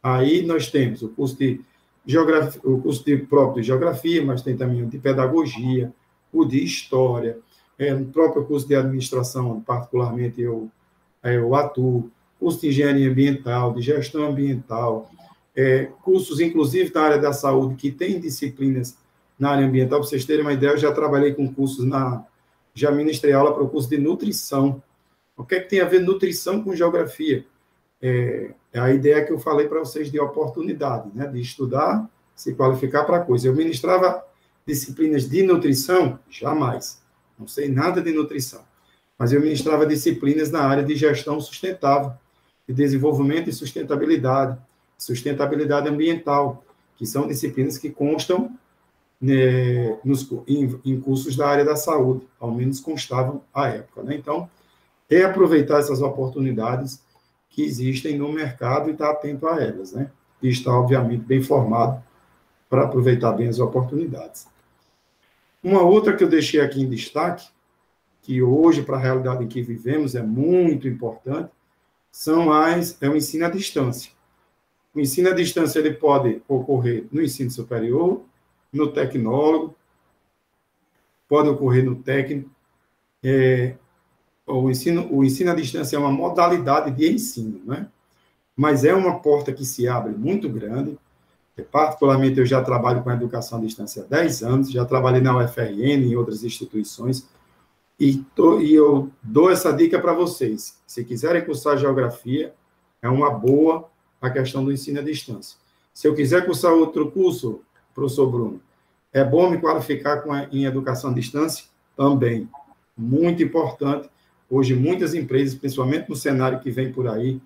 Aí nós temos o curso de geografia, próprio de geografia, mas tem também o de pedagogia, o de história, no próprio curso de administração, particularmente eu atuo, curso de engenharia ambiental, de gestão ambiental, cursos, inclusive, na área da saúde, que tem disciplinas na área ambiental. Para vocês terem uma ideia, eu já trabalhei com cursos já ministrei aula para o curso de nutrição. O que é que tem a ver nutrição com geografia? é a ideia que eu falei para vocês de oportunidade, né? De estudar, se qualificar para coisa. Eu ministrava disciplinas de nutrição? Jamais. Não sei nada de nutrição. Mas eu ministrava disciplinas na área de gestão sustentável, de desenvolvimento e sustentabilidade ambiental, que são disciplinas que constam em cursos da área da saúde, ao menos constavam à época, né? Então, é aproveitar essas oportunidades que existem no mercado e estar atento a elas, né? E estar, obviamente, bem formado para aproveitar bem as oportunidades. Uma outra que eu deixei aqui em destaque, que hoje, para a realidade em que vivemos, é muito importante, é o ensino à distância. O ensino à distância ele pode ocorrer no ensino superior, no tecnólogo, pode ocorrer no técnico. O ensino à distância é uma modalidade de ensino, né? Mas é uma porta que se abre muito grande. Particularmente, eu já trabalho com a educação à distância há 10 anos, já trabalhei na UFRN e em outras instituições, e eu dou essa dica para vocês. Se quiserem cursar geografia, é uma boa a questão do ensino à distância. Se eu quiser cursar outro curso, professor Bruno, é bom me qualificar em educação à distância? Também. Muito importante. Hoje, muitas empresas, principalmente no cenário que vem por aí,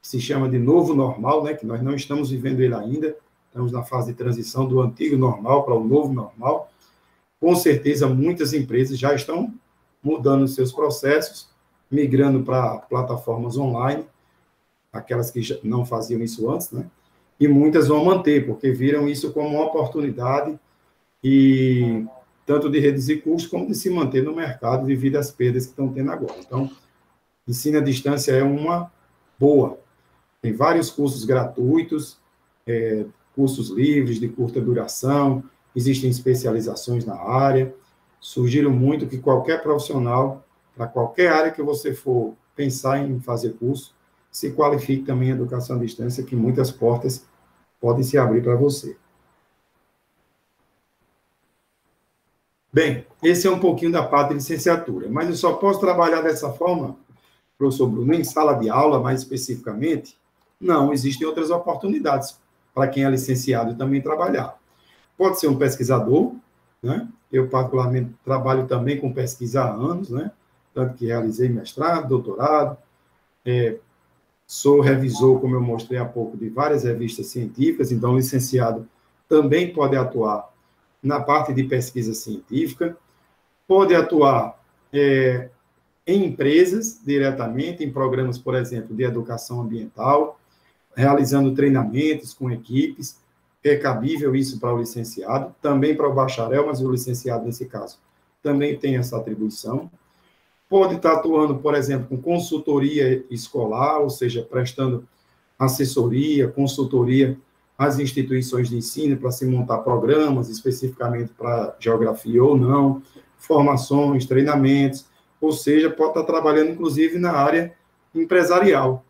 que se chama de novo normal, né, que nós não estamos vivendo ele ainda, estamos na fase de transição do antigo normal para o novo normal. Com certeza, muitas empresas já estão mudando os seus processos, migrando para plataformas online, aquelas que não faziam isso antes, né? E muitas vão manter, porque viram isso como uma oportunidade, e tanto de reduzir custos, como de se manter no mercado devido às perdas que estão tendo agora. Então, ensino à distância é uma boa. Tem vários cursos gratuitos, cursos livres, de curta duração, existem especializações na área. Sugiro muito que qualquer profissional, para qualquer área que você for pensar em fazer curso, se qualifique também em educação à distância, que muitas portas podem se abrir para você. Bem, esse é um pouquinho da parte de licenciatura, mas eu só posso trabalhar dessa forma, professor Bruno, em sala de aula, mais especificamente? Não, existem outras oportunidades para quem é licenciado também trabalhar. Pode ser um pesquisador, né? Eu, particularmente, trabalho também com pesquisa há anos, né? Tanto que realizei mestrado, doutorado, sou revisor, como eu mostrei há pouco, de várias revistas científicas, então o licenciado também pode atuar na parte de pesquisa científica, pode atuar em empresas diretamente, em programas, por exemplo, de educação ambiental, realizando treinamentos com equipes. É cabível isso para o licenciado, também para o bacharel, mas o licenciado, nesse caso, também tem essa atribuição. Pode estar atuando, por exemplo, com consultoria escolar, ou seja, prestando assessoria, consultoria às instituições de ensino para se montar programas especificamente para geografia ou não, formações, treinamentos, ou seja, pode estar trabalhando, inclusive, na área empresarial.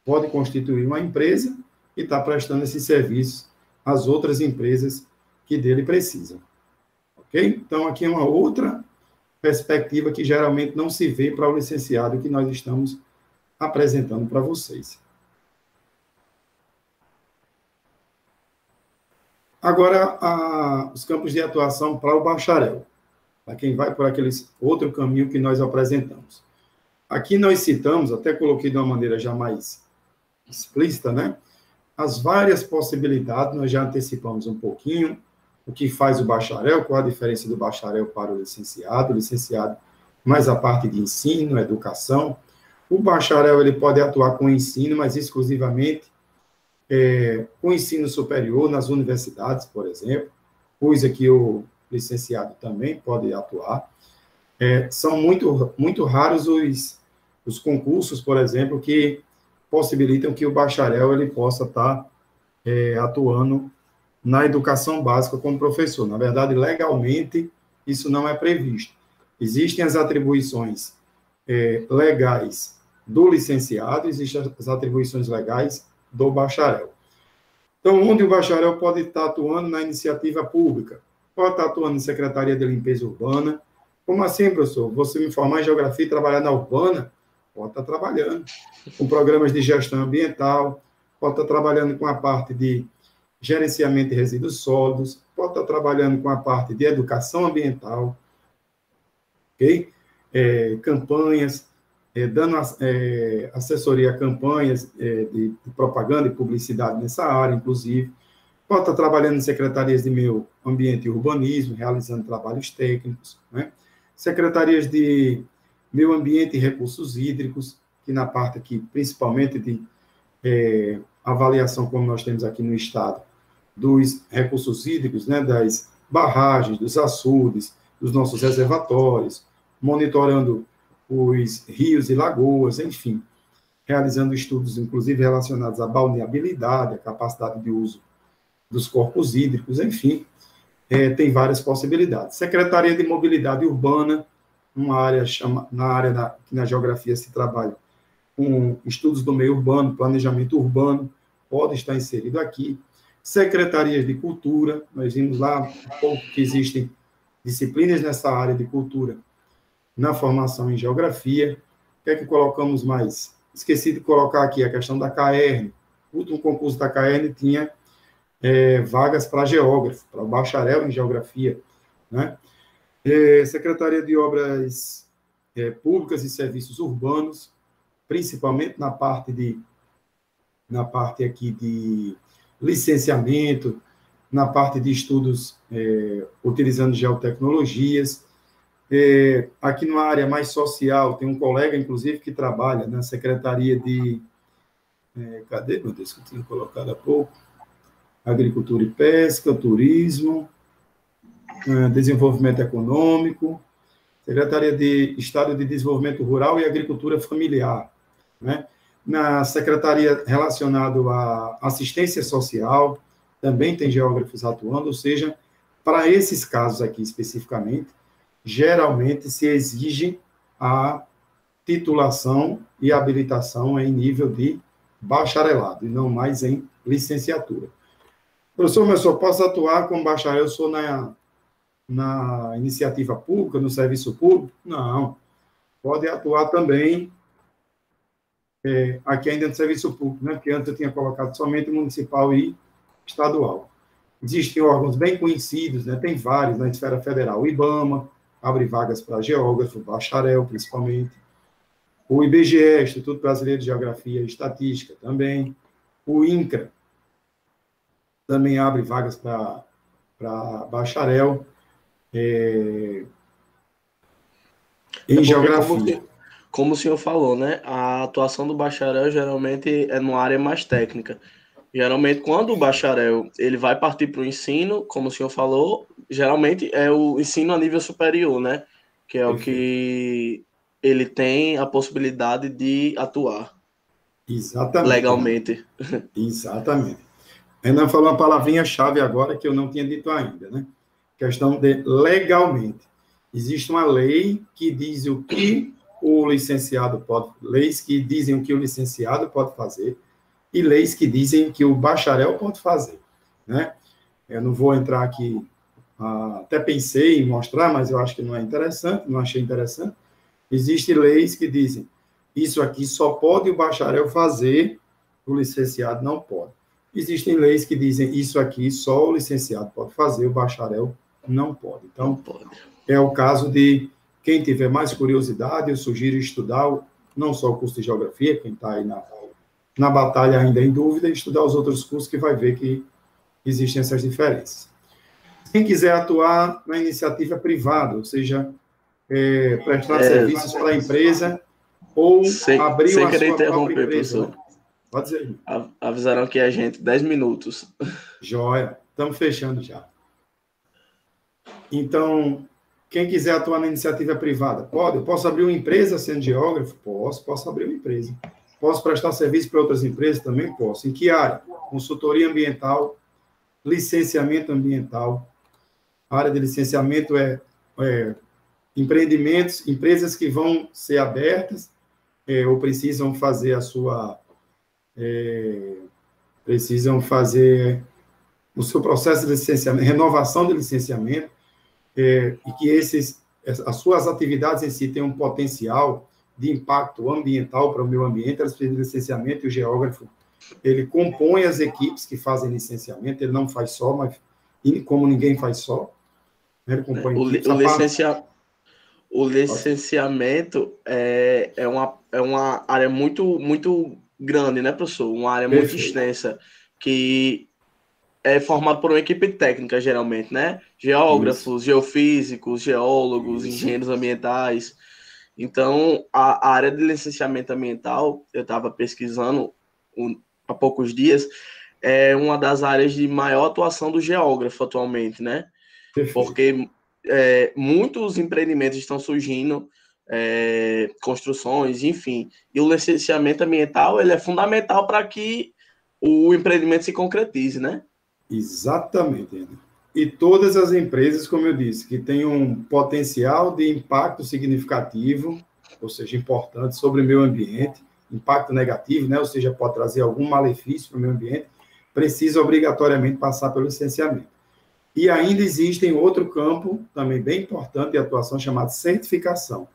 Pode constituir uma empresa e estar prestando esse serviço às outras empresas que dele precisam. Ok? Então, aqui é uma outra perspectiva que geralmente não se vê para o licenciado que nós estamos apresentando para vocês. Agora, os campos de atuação para o bacharel, para quem vai por aquele outro caminho que nós apresentamos. Aqui nós citamos, até coloquei de uma maneira já mais explícita, né? As várias possibilidades, nós já antecipamos um pouquinho o que faz o bacharel, qual a diferença do bacharel para o licenciado, mais a parte de ensino, educação. O bacharel ele pode atuar com ensino, mas exclusivamente com ensino superior nas universidades, por exemplo, coisa que o licenciado também pode atuar. São muito raros os concursos, por exemplo, que possibilitam que o bacharel ele possa estar atuando na educação básica como professor. Na verdade, legalmente, isso não é previsto. Existem as atribuições legais do licenciado, existem as atribuições legais do bacharel. Então, onde o bacharel pode estar atuando na iniciativa pública, pode estar atuando em Secretaria de Limpeza Urbana. Como assim, professor? Você me formar em Geografia e trabalhar na Urbana? Pode estar trabalhando com programas de gestão ambiental, pode estar trabalhando com a parte de gerenciamento de resíduos sólidos, pode estar trabalhando com a parte de educação ambiental, ok? Campanhas, dando assessoria a campanhas de propaganda e publicidade nessa área, inclusive. Pode estar trabalhando em secretarias de meio ambiente e urbanismo, realizando trabalhos técnicos, né? Secretarias de meio ambiente e recursos hídricos, que na parte aqui, principalmente de avaliação, como nós temos aqui no Estado, dos recursos hídricos, né, das barragens, dos açudes, dos nossos reservatórios, monitorando os rios e lagoas, enfim, realizando estudos, inclusive, relacionados à balneabilidade, à capacidade de uso dos corpos hídricos, enfim, tem várias possibilidades. Secretaria de Mobilidade Urbana, uma área que na geografia se trabalha com estudos do meio urbano, planejamento urbano, pode estar inserido aqui. Secretarias de Cultura, nós vimos lá que existem disciplinas nessa área de cultura na formação em geografia. O que é que colocamos mais? Esqueci de colocar aqui a questão da CAERN. O último concurso da CAERN tinha vagas para geógrafo, para bacharel em geografia, né? Secretaria de Obras Públicas e Serviços Urbanos, principalmente na parte aqui de licenciamento, na parte de estudos utilizando geotecnologias. Aqui numa área mais social, tem um colega, inclusive, que trabalha na Secretaria de... cadê, meu Deus, que eu tinha colocado há pouco? Agricultura e Pesca, Turismo, Desenvolvimento Econômico, Secretaria de Estado de Desenvolvimento Rural e Agricultura Familiar, né? Na secretaria relacionada à assistência social, também tem geógrafos atuando, ou seja, para esses casos aqui especificamente, geralmente se exige a titulação e habilitação em nível de bacharelado, e não mais em licenciatura. Professor, mas eu posso atuar como bacharel, eu sou na iniciativa pública, no serviço público? Não. Pode atuar também aqui ainda no serviço público, né? Porque antes eu tinha colocado somente municipal e estadual. Existem órgãos bem conhecidos, né? Tem vários na esfera federal. O IBAMA abre vagas para geógrafo, bacharel, principalmente. O IBGE, Instituto Brasileiro de Geografia e Estatística, também. O INCRA também abre vagas para bacharel em geografia. Como o senhor falou, né? A atuação do bacharel geralmente é numa área mais técnica. Geralmente, quando o bacharel ele vai partir para o ensino, como o senhor falou, geralmente é o ensino a nível superior, né? Que é o que ele tem a possibilidade de atuar. Exatamente. Legalmente. Exatamente. Renan falou uma palavrinha-chave agora que eu não tinha dito ainda, né? Questão de legalmente. Existe uma lei que diz o que o licenciado pode... Leis que dizem o que o licenciado pode fazer e leis que dizem que o bacharel pode fazer, né? Eu não vou entrar aqui... até pensei em mostrar, mas eu acho que não é interessante, não achei interessante. Existem leis que dizem isso aqui só pode o bacharel fazer, o licenciado não pode. Existem leis que dizem isso aqui só o licenciado pode fazer, o bacharel não pode. Então, é o caso de quem tiver mais curiosidade, eu sugiro estudar não só o curso de Geografia, quem está aí na batalha ainda em dúvida, estudar os outros cursos que vai ver que existem essas diferenças. Quem quiser atuar na iniciativa privada, ou seja, prestar serviços para a empresa ou abrir uma sua própria empresa. Professor. Pode dizer. Avisaram que a gente 10 minutos. Joia, estamos fechando já. Então, quem quiser atuar na iniciativa privada, pode? Eu posso abrir uma empresa sendo geógrafo? Posso abrir uma empresa. Posso prestar serviço para outras empresas? Também posso. Em que área? Consultoria ambiental, licenciamento ambiental. A área de licenciamento é empreendimentos, empresas que vão ser abertas ou precisam fazer precisam fazer o seu processo de licenciamento, renovação de licenciamento, e que as suas atividades em si têm um potencial de impacto ambiental para o meio ambiente, elas precisam de licenciamento, e o geógrafo, ele compõe as equipes que fazem licenciamento, ele não faz só, mas como ninguém faz só, né, ele compõe equipes. O licenciamento é uma área muito, muito grande, né, professor? Uma área muito extensa, que é formada por uma equipe técnica, geralmente, né? Geógrafos, geofísicos, geólogos, engenheiros ambientais. Então, a área de licenciamento ambiental, eu estava pesquisando há poucos dias, é uma das áreas de maior atuação do geógrafo atualmente, né? Perfeito. Porque muitos empreendimentos estão surgindo, construções, enfim. E o licenciamento ambiental, ele é fundamental para que o empreendimento se concretize, né? Exatamente, André. E todas as empresas, como eu disse, que têm um potencial de impacto significativo, ou seja, importante sobre o meio ambiente, impacto negativo, né? Ou seja, pode trazer algum malefício para o meio ambiente, precisa obrigatoriamente passar pelo licenciamento. E ainda existe outro campo, também bem importante de atuação, chamado certificação,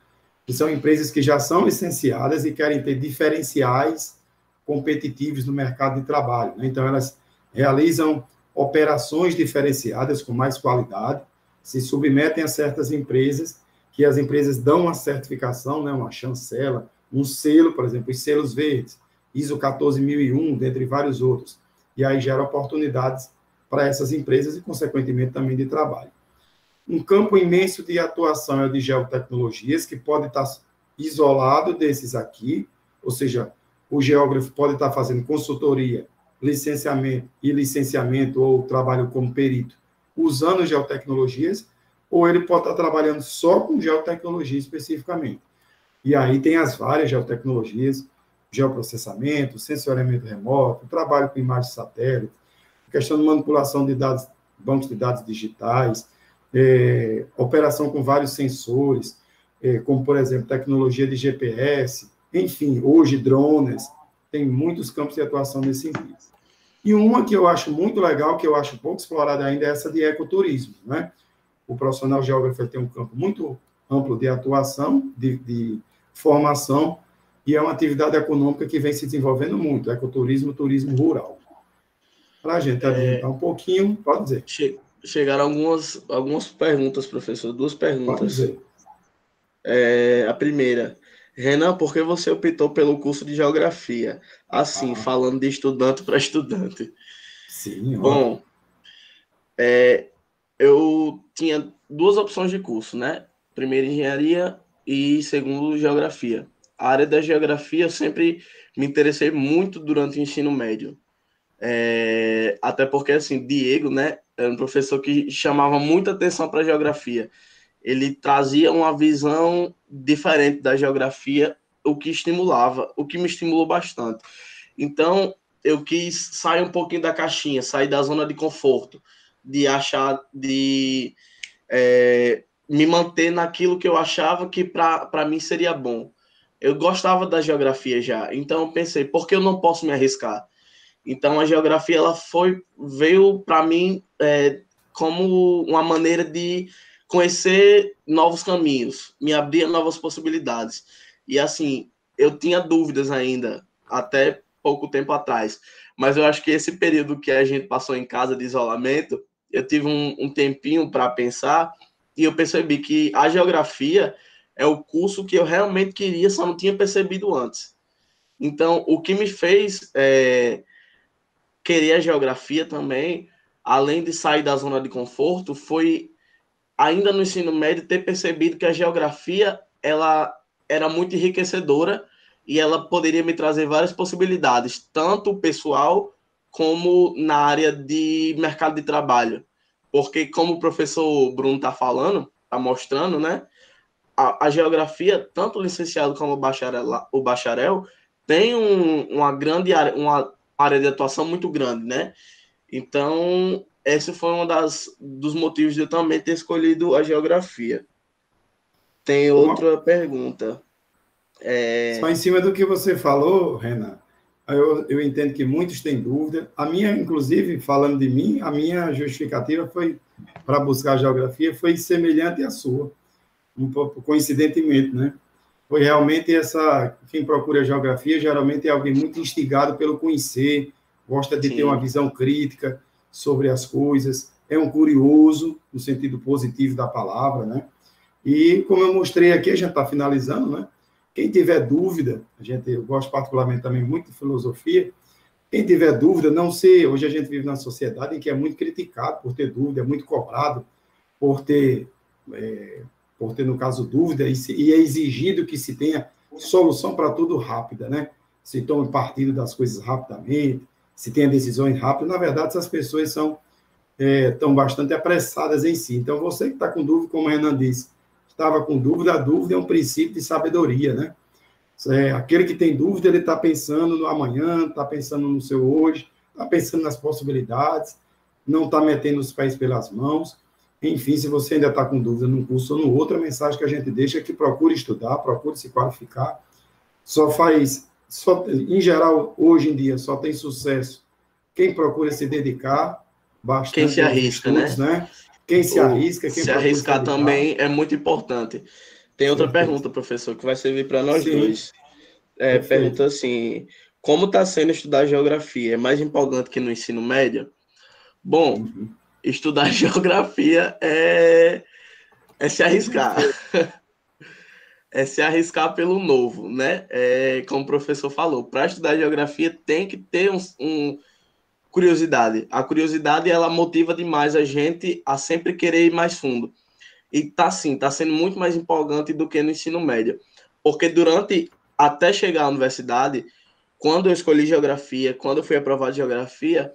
que são empresas que já são licenciadas e querem ter diferenciais competitivos no mercado de trabalho, né? Então, elas realizam operações diferenciadas com mais qualidade, se submetem a certas empresas, que as empresas dão uma certificação, né, uma chancela, um selo, por exemplo, os selos verdes, ISO 14001, dentre vários outros, e aí gera oportunidades para essas empresas e, consequentemente, também de trabalho. Um campo imenso de atuação é o de geotecnologias, que pode estar isolado desses aqui, ou seja, o geógrafo pode estar fazendo consultoria, licenciamento ou trabalho como perito usando geotecnologias, ou ele pode estar trabalhando só com geotecnologia especificamente. E aí tem as várias geotecnologias, geoprocessamento, sensoriamento remoto, trabalho com imagem de satélite, questão de manipulação de dados, bancos de dados digitais, operação com vários sensores, como, por exemplo, tecnologia de GPS, enfim, hoje drones, tem muitos campos de atuação nesse sentido. E uma que eu acho muito legal, que eu acho pouco explorada ainda, é essa de ecoturismo, né? O profissional geógrafo tem um campo muito amplo de atuação, de formação, e é uma atividade econômica que vem se desenvolvendo muito, ecoturismo, turismo rural. Para a gente adiantar um pouquinho, pode dizer. Chegaram algumas perguntas, professor, 2 perguntas. Pode dizer. A primeira: Renan, por que você optou pelo curso de geografia? Assim, falando de estudante para estudante. Sim. Bom, eu tinha 2 opções de curso, né? Primeiro, engenharia e segundo, geografia. A área da geografia eu sempre me interessei muito durante o ensino médio. Até porque, assim, Diego, né, era um professor que chamava muita atenção para a geografia. Ele trazia uma visão diferente da geografia, o que me estimulou bastante. Então, eu quis sair um pouquinho da caixinha, sair da zona de conforto, de me manter naquilo que eu achava que para mim seria bom. Eu gostava da geografia já, então eu pensei, por que eu não posso me arriscar? Então, a geografia veio para mim como uma maneira de conhecer novos caminhos, me abrir a novas possibilidades. E, assim, eu tinha dúvidas ainda, até pouco tempo atrás, mas eu acho que esse período que a gente passou em casa de isolamento, eu tive um tempinho para pensar e eu percebi que a geografia é o curso que eu realmente queria, só não tinha percebido antes. Então, o que me fez querer a geografia também, além de sair da zona de conforto, foi, ainda no ensino médio, ter percebido que a geografia ela era muito enriquecedora e ela poderia me trazer várias possibilidades, tanto pessoal como na área de mercado de trabalho. Porque, como o professor Bruno está falando, está mostrando, né? A geografia, tanto o licenciado como o bacharel tem uma grande área, uma área de atuação muito grande, né? Então, esse foi dos motivos de eu também ter escolhido a geografia. Tem outra pergunta. Só em cima do que você falou, Renan, eu entendo que muitos têm dúvida. A minha, inclusive, falando de mim, a minha justificativa foi para buscar a geografia foi semelhante à sua, um pouco coincidentemente, né? foi realmente quem procura geografia geralmente é alguém muito instigado pelo conhecer, gosta de ter uma visão crítica sobre as coisas, é um curioso, no sentido positivo da palavra, né? E, como eu mostrei aqui, a gente está finalizando, né? Quem tiver dúvida, eu gosto particularmente também muito de filosofia, quem tiver dúvida, não sei, hoje a gente vive numa sociedade em que é muito criticado por ter dúvida, é muito cobrado por ter, no caso, dúvida, e é exigido que se tenha solução para tudo rápida, né? Se tome partido das coisas rapidamente, se tenha decisões rápidas. Na verdade, essas pessoas estão bastante apressadas em si. Então, você que está com dúvida, como o Renan disse, estava com dúvida, a dúvida é um princípio de sabedoria, né? Aquele que tem dúvida, ele está pensando no amanhã, está pensando no seu hoje, está pensando nas possibilidades, não está metendo os pés pelas mãos. Enfim, se você ainda está com dúvida num curso ou no outro, a mensagem que a gente deixa é que procure estudar, procure se qualificar. Em geral, hoje em dia, só tem sucesso quem procura se dedicar bastante. Quem se arrisca, estudos, né? Quem se arrisca, quem se arriscar também é muito importante. Tem outra pergunta, professor, que vai servir para nós dois. Pergunta assim: como está sendo estudar geografia? É mais empolgante que no ensino médio? Bom, estudar geografia é se arriscar. É se arriscar pelo novo, né? Como o professor falou, para estudar geografia tem que ter curiosidade. A curiosidade, ela motiva demais a gente a sempre querer ir mais fundo. E tá sendo muito mais empolgante do que no ensino médio. Porque até chegar à universidade, quando eu escolhi geografia, quando eu fui aprovado de geografia,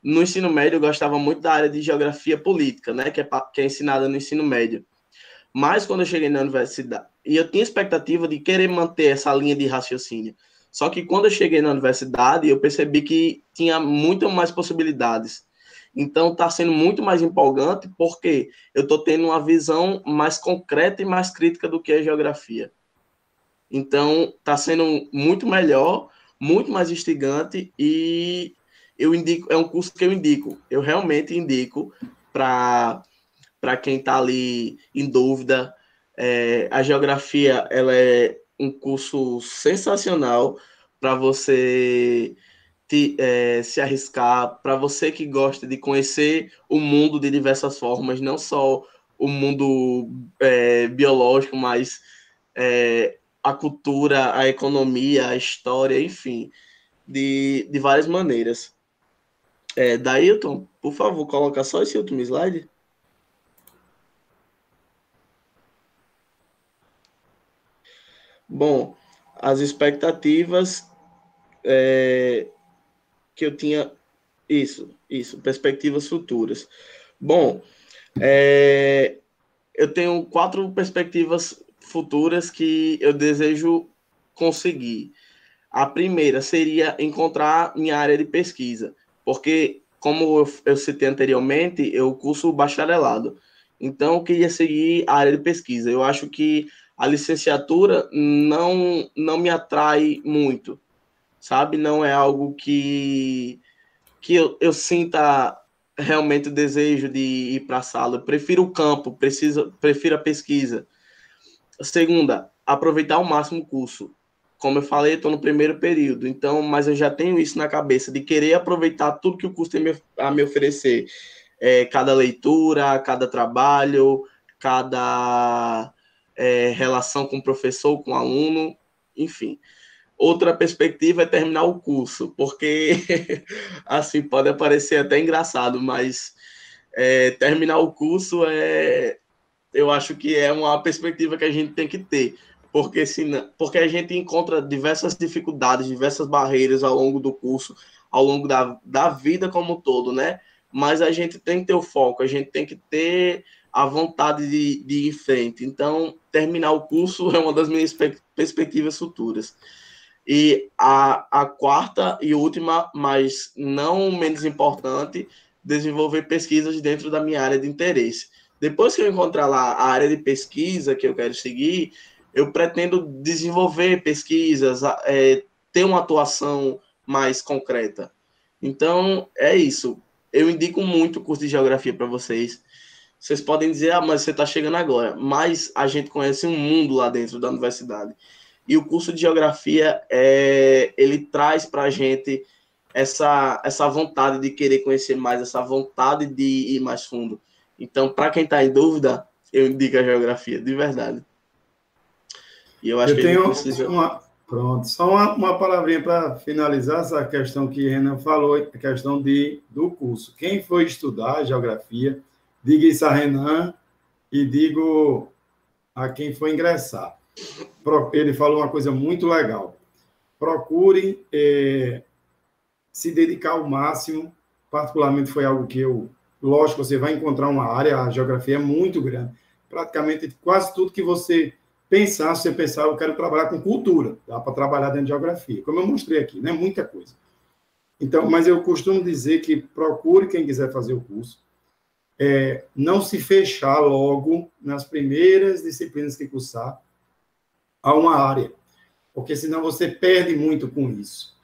no ensino médio eu gostava muito da área de geografia política, né? Que é ensinada no ensino médio. Mas quando eu cheguei na universidade, e eu tinha expectativa de querer manter essa linha de raciocínio. Só que quando eu cheguei na universidade, eu percebi que tinha muito mais possibilidades. Então, está sendo muito mais empolgante porque eu estou tendo uma visão mais concreta e mais crítica do que a geografia. Então, está sendo muito melhor, muito mais instigante e é um curso que eu indico. Eu realmente indico para quem está ali em dúvida. A geografia, ela é um curso sensacional para você se arriscar, para você que gosta de conhecer o mundo de diversas formas, não só o mundo biológico, mas a cultura, a economia, a história, enfim, de várias maneiras. Dailton, por favor, coloca só esse último slide. Bom, as expectativas que eu tinha... Isso, perspectivas futuras. Bom, eu tenho 4 perspectivas futuras que eu desejo conseguir. A primeira seria encontrar minha área de pesquisa, porque, como eu citei anteriormente, eu curso bacharelado. Então, eu queria seguir a área de pesquisa. Eu acho que a licenciatura não me atrai muito, sabe? Não é algo que eu sinta realmente o desejo de ir para a sala. Eu prefiro o campo, prefiro a pesquisa. Segunda, aproveitar ao máximo o curso. Como eu falei, estou no primeiro período, então, mas eu já tenho isso na cabeça, de querer aproveitar tudo que o curso tem a me oferecer. Cada leitura, cada trabalho, cada relação com o professor, com o aluno, enfim. Outra perspectiva é terminar o curso, porque, assim, pode parecer até engraçado, mas terminar o curso eu acho que é uma perspectiva que a gente tem que ter, porque a gente encontra diversas dificuldades, diversas barreiras ao longo do curso, ao longo da vida como um todo, né? Mas a gente tem que ter o foco, a gente tem que ter a vontade de ir em frente. Então, terminar o curso é uma das minhas perspectivas futuras. E a quarta e última, mas não menos importante, desenvolver pesquisas dentro da minha área de interesse. Depois que eu encontrar lá a área de pesquisa que eu quero seguir, eu pretendo desenvolver pesquisas, ter uma atuação mais concreta. Então, é isso. Eu indico muito o curso de geografia para vocês. Vocês podem dizer, mas você está chegando agora. Mas a gente conhece um mundo lá dentro da universidade. E o curso de Geografia, ele traz para a gente essa vontade de querer conhecer mais, essa vontade de ir mais fundo. Então, para quem está em dúvida, eu indico a Geografia, de verdade. E eu acho que tenho precisa... Pronto, só uma palavrinha para finalizar essa questão que Renan falou, a questão do curso. Quem for estudar Geografia, diga isso a Renan e digo a quem for ingressar. Ele falou uma coisa muito legal. Procure se dedicar ao máximo, particularmente foi algo que lógico, você vai encontrar uma área, a geografia é muito grande, praticamente quase tudo que você pensar, se você pensar, eu quero trabalhar com cultura, dá para trabalhar dentro de geografia, como eu mostrei aqui, né? Muita coisa. Então, mas eu costumo dizer que procure quem quiser fazer o curso, não se fechar logo nas primeiras disciplinas que cursar a uma área, porque senão você perde muito com isso.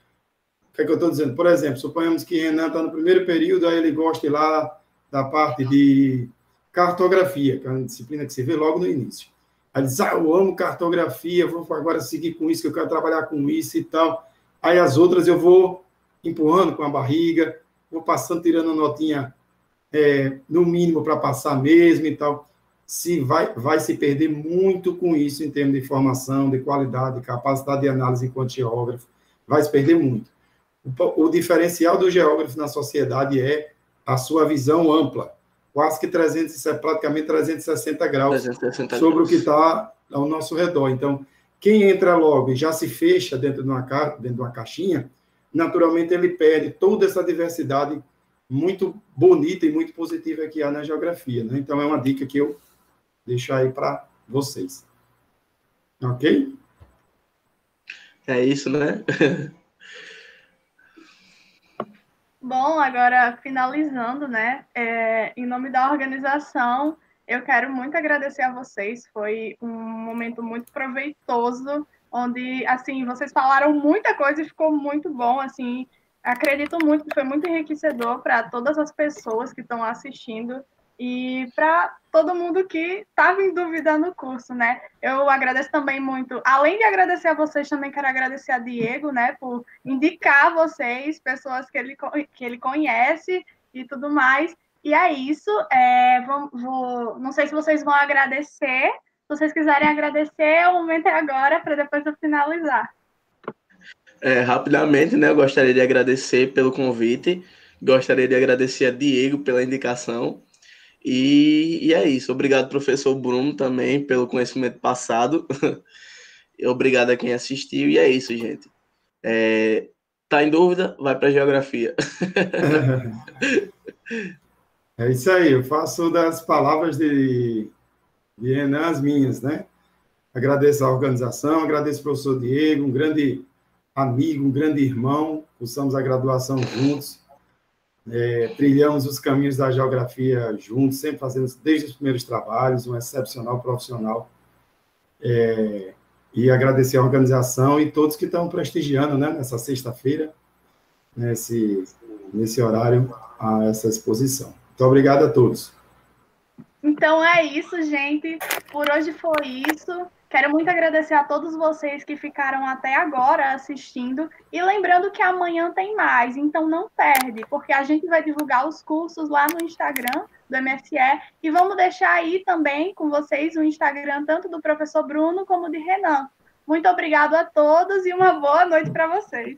O que é que eu estou dizendo? Por exemplo, suponhamos que Renan está no primeiro período, aí ele gosta lá da parte de cartografia, que é uma disciplina que você vê logo no início. Aí diz, eu amo cartografia, vou agora seguir com isso, que eu quero trabalhar com isso e tal. Aí as outras eu vou empurrando com a barriga, vou passando, tirando a notinha no mínimo para passar mesmo e tal. Vai se perder muito com isso em termos de formação, de qualidade, de capacidade de análise enquanto geógrafo. Vai se perder muito. O diferencial do geógrafo na sociedade é a sua visão ampla, quase que praticamente 360 graus 360 sobre graus. O que está ao nosso redor. Então, quem entra logo e já se fecha dentro de uma caixinha, naturalmente ele perde toda essa diversidade muito bonita e muito positiva que há na geografia, né? Então, é uma dica que eu deixo aí para vocês. Ok? É isso, né? Bom, agora finalizando, né? Em nome da organização, eu quero muito agradecer a vocês. Foi um momento muito proveitoso, onde, assim, vocês falaram muita coisa e ficou muito bom, assim. Acredito muito que foi muito enriquecedor para todas as pessoas que estão assistindo e para todo mundo que estava em dúvida no curso, né? Eu agradeço também muito, além de agradecer a vocês, também quero agradecer a Diego, né, por indicar vocês, pessoas que ele conhece e tudo mais. E é isso, não sei se vocês vão agradecer, se vocês quiserem agradecer, o momento é agora, para depois eu finalizar. Rapidamente, né, eu gostaria de agradecer pelo convite, gostaria de agradecer a Diego pela indicação, e é isso. Obrigado, professor Bruno, também, pelo conhecimento passado. Obrigado a quem assistiu, e é isso, gente. Tá em dúvida? Vai para a geografia. É isso aí, eu faço das palavras de Renan as minhas, né? Agradeço a organização, agradeço ao professor Diego, um grande amigo, um grande irmão, cursamos a graduação juntos, trilhamos os caminhos da geografia juntos, sempre fazendo desde os primeiros trabalhos, um excepcional profissional. E agradecer a organização e todos que estão prestigiando, né, nessa sexta-feira, nesse horário, a essa exposição. Muito obrigado a todos. Então é isso, gente. Por hoje foi isso. Quero muito agradecer a todos vocês que ficaram até agora assistindo. E lembrando que amanhã tem mais, então não perde, porque a gente vai divulgar os cursos lá no Instagram do MSE e vamos deixar aí também com vocês o Instagram tanto do professor Bruno como de Renan. Muito obrigado a todos e uma boa noite para vocês.